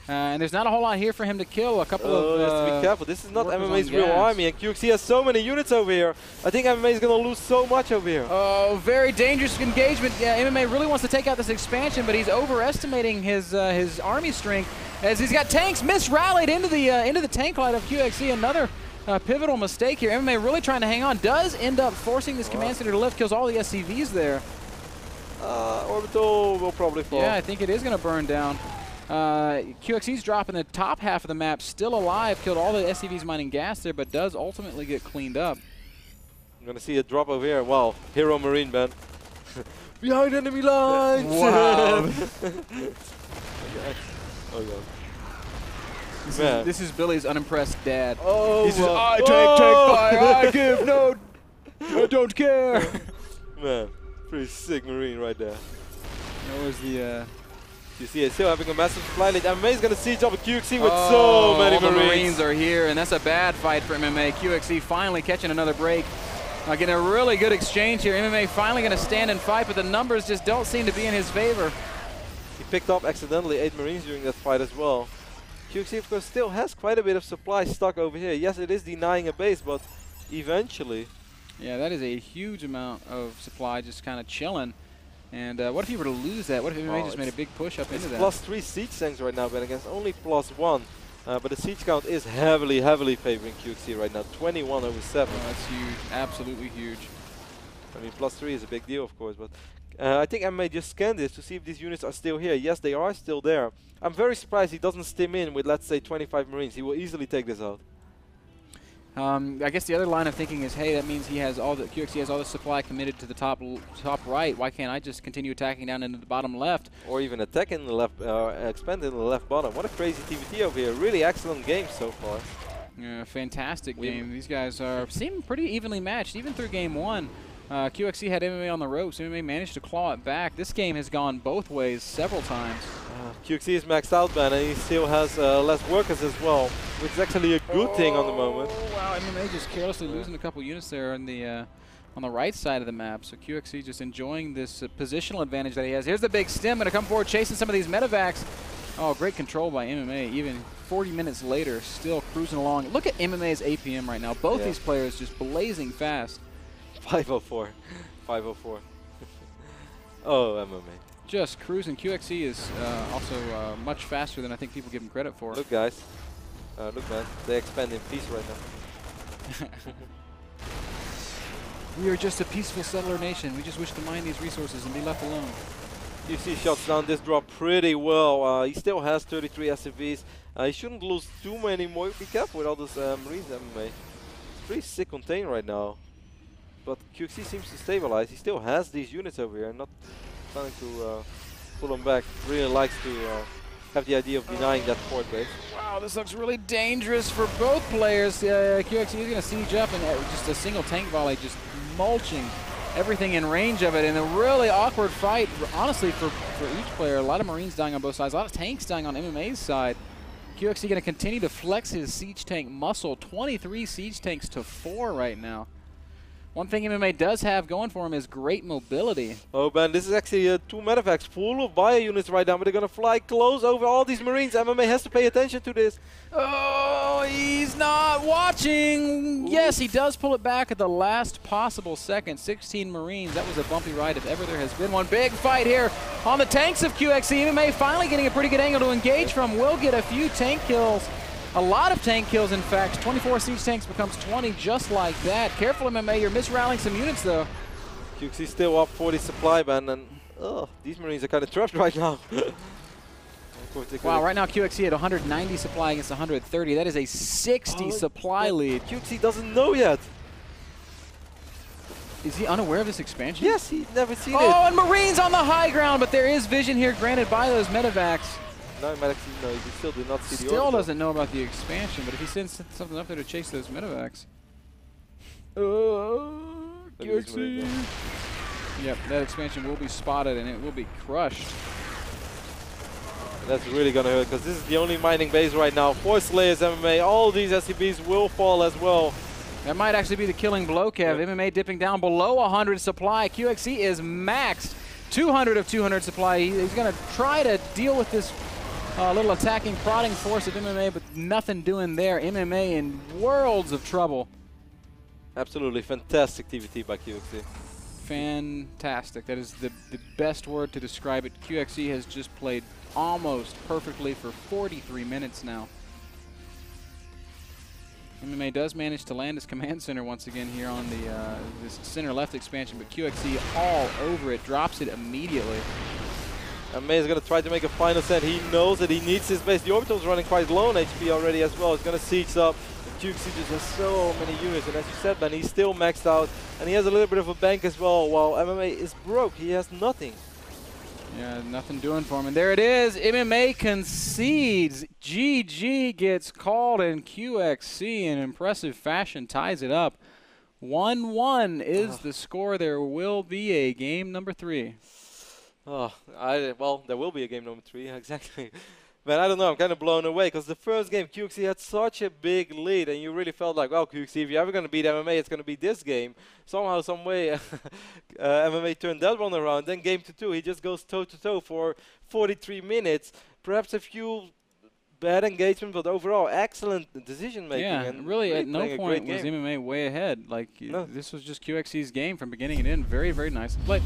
And there's not a whole lot here for him to kill. A couple of he has to be careful. This is not MMA's real army, and QXC has so many units over here. I think MMA is going to lose so much over here. Oh, very dangerous engagement. Yeah, MMA really wants to take out this expansion, but he's overestimating his army strength as he's got tanks misrallied into the tank line of QXC. Another pivotal mistake here. MMA really trying to hang on. Does end up forcing this command center to lift. Kills all the SCVs there. Orbital will probably fall. Yeah, I think it is going to burn down. QXC's dropping the top half of the map, still alive, killed all the SCVs mining gas there, but does ultimately get cleaned up. I'm going to see a drop over here. Wow, Hero Marine, man. Behind enemy lines! Wow. Oh, God. This is Billy's unimpressed dad. Oh, he says, I take fire, I give no, I don't care. Man, pretty sick Marine right there. That was the... You see it still having a massive supply lead. MMA is going to siege up a QXC with so many all Marines. The Marines are here, and that's a bad fight for MMA. QXC finally catching another break. Getting a really good exchange here. MMA finally going to stand and fight, but the numbers just don't seem to be in his favor. He picked up accidentally 8 Marines during that fight as well. QXC, of course, still has quite a bit of supply stuck over here. Yes, it is denying a base, but eventually... Yeah, that is a huge amount of supply just kind of chilling. And what if he were to lose that? What if MMA just made a big push up into that? +3 siege tanks right now, but against only +1. But the siege count is heavily favoring QXC right now. 21 over 7. Oh, that's huge. Absolutely huge. I mean, +3 is a big deal, of course. But I think MMA just scanned this to see if these units are still here. Yes, they are still there. I'm very surprised he doesn't stim in with, let's say, 25 Marines. He will easily take this out. I guess the other line of thinking is, hey, that means he has all the QXC has all the supply committed to the top right. Why can't I just continue attacking down into the bottom left? Or even attack in the left, expand in the left bottom. What a crazy TVT over here. Really excellent game so far. Yeah, fantastic game. These guys seem pretty evenly matched, even through game 1. QXC had MMA on the ropes. MMA managed to claw it back. This game has gone both ways several times. QXC is maxed out, man, and he still has less workers as well, which is actually a good thing on the moment. Wow, MMA just carelessly losing a couple units there on the right side of the map. So QXC just enjoying this positional advantage that he has. Here's the big stim, going to come forward chasing some of these medevacs. Oh, great control by MMA. Even 40 minutes later, still cruising along. Look at MMA's APM right now. Both these players just blazing fast. 504. 504. Oh, MMA. Just cruising. QXC is also much faster than I think people give him credit for. Look, guys. Look, man. They expand in peace right now. We are just a peaceful settler nation. We just wish to mine these resources and be left alone. QXC shuts down this drop pretty well. He still has 33 SCVs. He shouldn't lose too many more. Be careful with all those Marines MMA. It's pretty sick contain right now. But QXC seems to stabilize. He still has these units over here. Not trying to pull them back. Really likes to have the idea of denying that fort base. Wow, this looks really dangerous for both players. QXC is going to siege up and just a single tank volley just mulching everything in range of it. In a really awkward fight, honestly, for each player. A lot of Marines dying on both sides. A lot of tanks dying on MMA's side. QXC going to continue to flex his siege tank muscle. 23 siege tanks to 4 right now. One thing MMA does have going for him is great mobility. Oh, man, this is actually 2 medevacs full of bio units right now, but they're going to fly close over all these Marines. MMA has to pay attention to this. Oh, he's not watching. Oof. Yes, he does pull it back at the last possible second. 16 Marines. That was a bumpy ride if ever there has been one. Big fight here on the tanks of QXC. MMA finally getting a pretty good angle to engage from. Will get a few tank kills. A lot of tank kills, in fact. 24 siege tanks becomes 20 just like that. Careful, MMA. You're misrallying some units, though. QXC still up 40 supply ban, and these Marines are kind of trapped right now. Wow, right now QXC at 190 supply against 130. That is a 60 supply lead. QXC doesn't know yet. Is he unaware of this expansion? Yes, he's never seen it. Oh, and Marines on the high ground, but there is vision here granted by those medevacs. No, no, he still did not see the Still orbital. doesn't know about the expansion, but if he sends something up there to chase those medevacs. QXC. Yep, that expansion will be spotted and it will be crushed. That's really going to hurt because this is the only mining base right now. 4 Slayers, MMA, all these SCBs will fall as well. That might actually be the killing blow, Kev. Yep. MMA dipping down below 100 supply. QXC is maxed. 200 of 200 supply. He's going to try to deal with this little attacking, prodding force of MMA, but nothing doing there. MMA in worlds of trouble. Absolutely fantastic TVT by QXC. Fantastic. That is the best word to describe it. QXC has just played almost perfectly for 43 minutes now. MMA does manage to land his command center once again here on the this center left expansion, but QXC all over it, drops it immediately. MMA is going to try to make a final set. He knows that he needs his base. The orbital's running quite low on HP already as well. He's going to siege up. QXC just has so many units, and as you said, man, he's still maxed out, and he has a little bit of a bank as well, while MMA is broke. He has nothing. Yeah, nothing doing for him. And there it is. MMA concedes. GG gets called, and QXC in impressive fashion ties it up. 1-1 is the score. There will be a game number 3. Well, there will be a game number 3, exactly. Man, I don't know, I'm kind of blown away because the first game QXC had such a big lead and you really felt like, well, QXC, if you're ever going to beat MMA, it's going to be this game. Somehow, some way, MMA turned that one around. Then game 2, he just goes toe-to-toe for 43 minutes. Perhaps a few bad engagement, but overall, excellent decision-making. Yeah, and really at no point was game. MMA way ahead. Like, no. This was just QXC's game from beginning to end. Very, very nice play.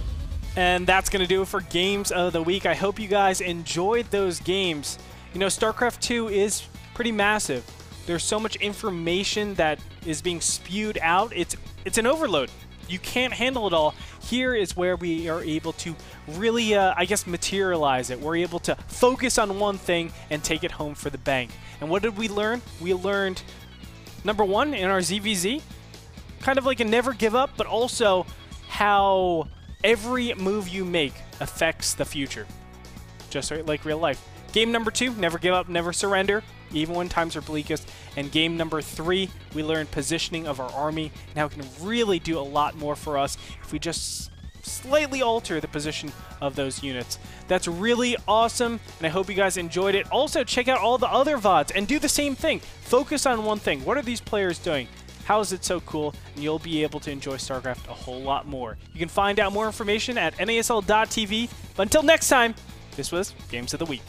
And that's going to do it for Games of the Week. I hope you guys enjoyed those games. You know, StarCraft 2 is pretty massive. There's so much information that is being spewed out. It's an overload. You can't handle it all. Here is where we are able to really, I guess, materialize it. We're able to focus on one thing and take it home for the bank. And what did we learn? We learned, number 1, in our ZVZ, kind of like a never give up, but also how every move you make affects the future, just like real life. Game number 2, never give up, never surrender, even when times are bleakest. And game number 3, we learned positioning of our army and how it can really do a lot more for us if we just slightly alter the position of those units. That's really awesome, and I hope you guys enjoyed it. Also, check out all the other VODs and do the same thing. Focus on one thing. What are these players doing? How is it so cool? And you'll be able to enjoy StarCraft a whole lot more. You can find out more information at NASL.tv. But until next time, this was Games of the Week.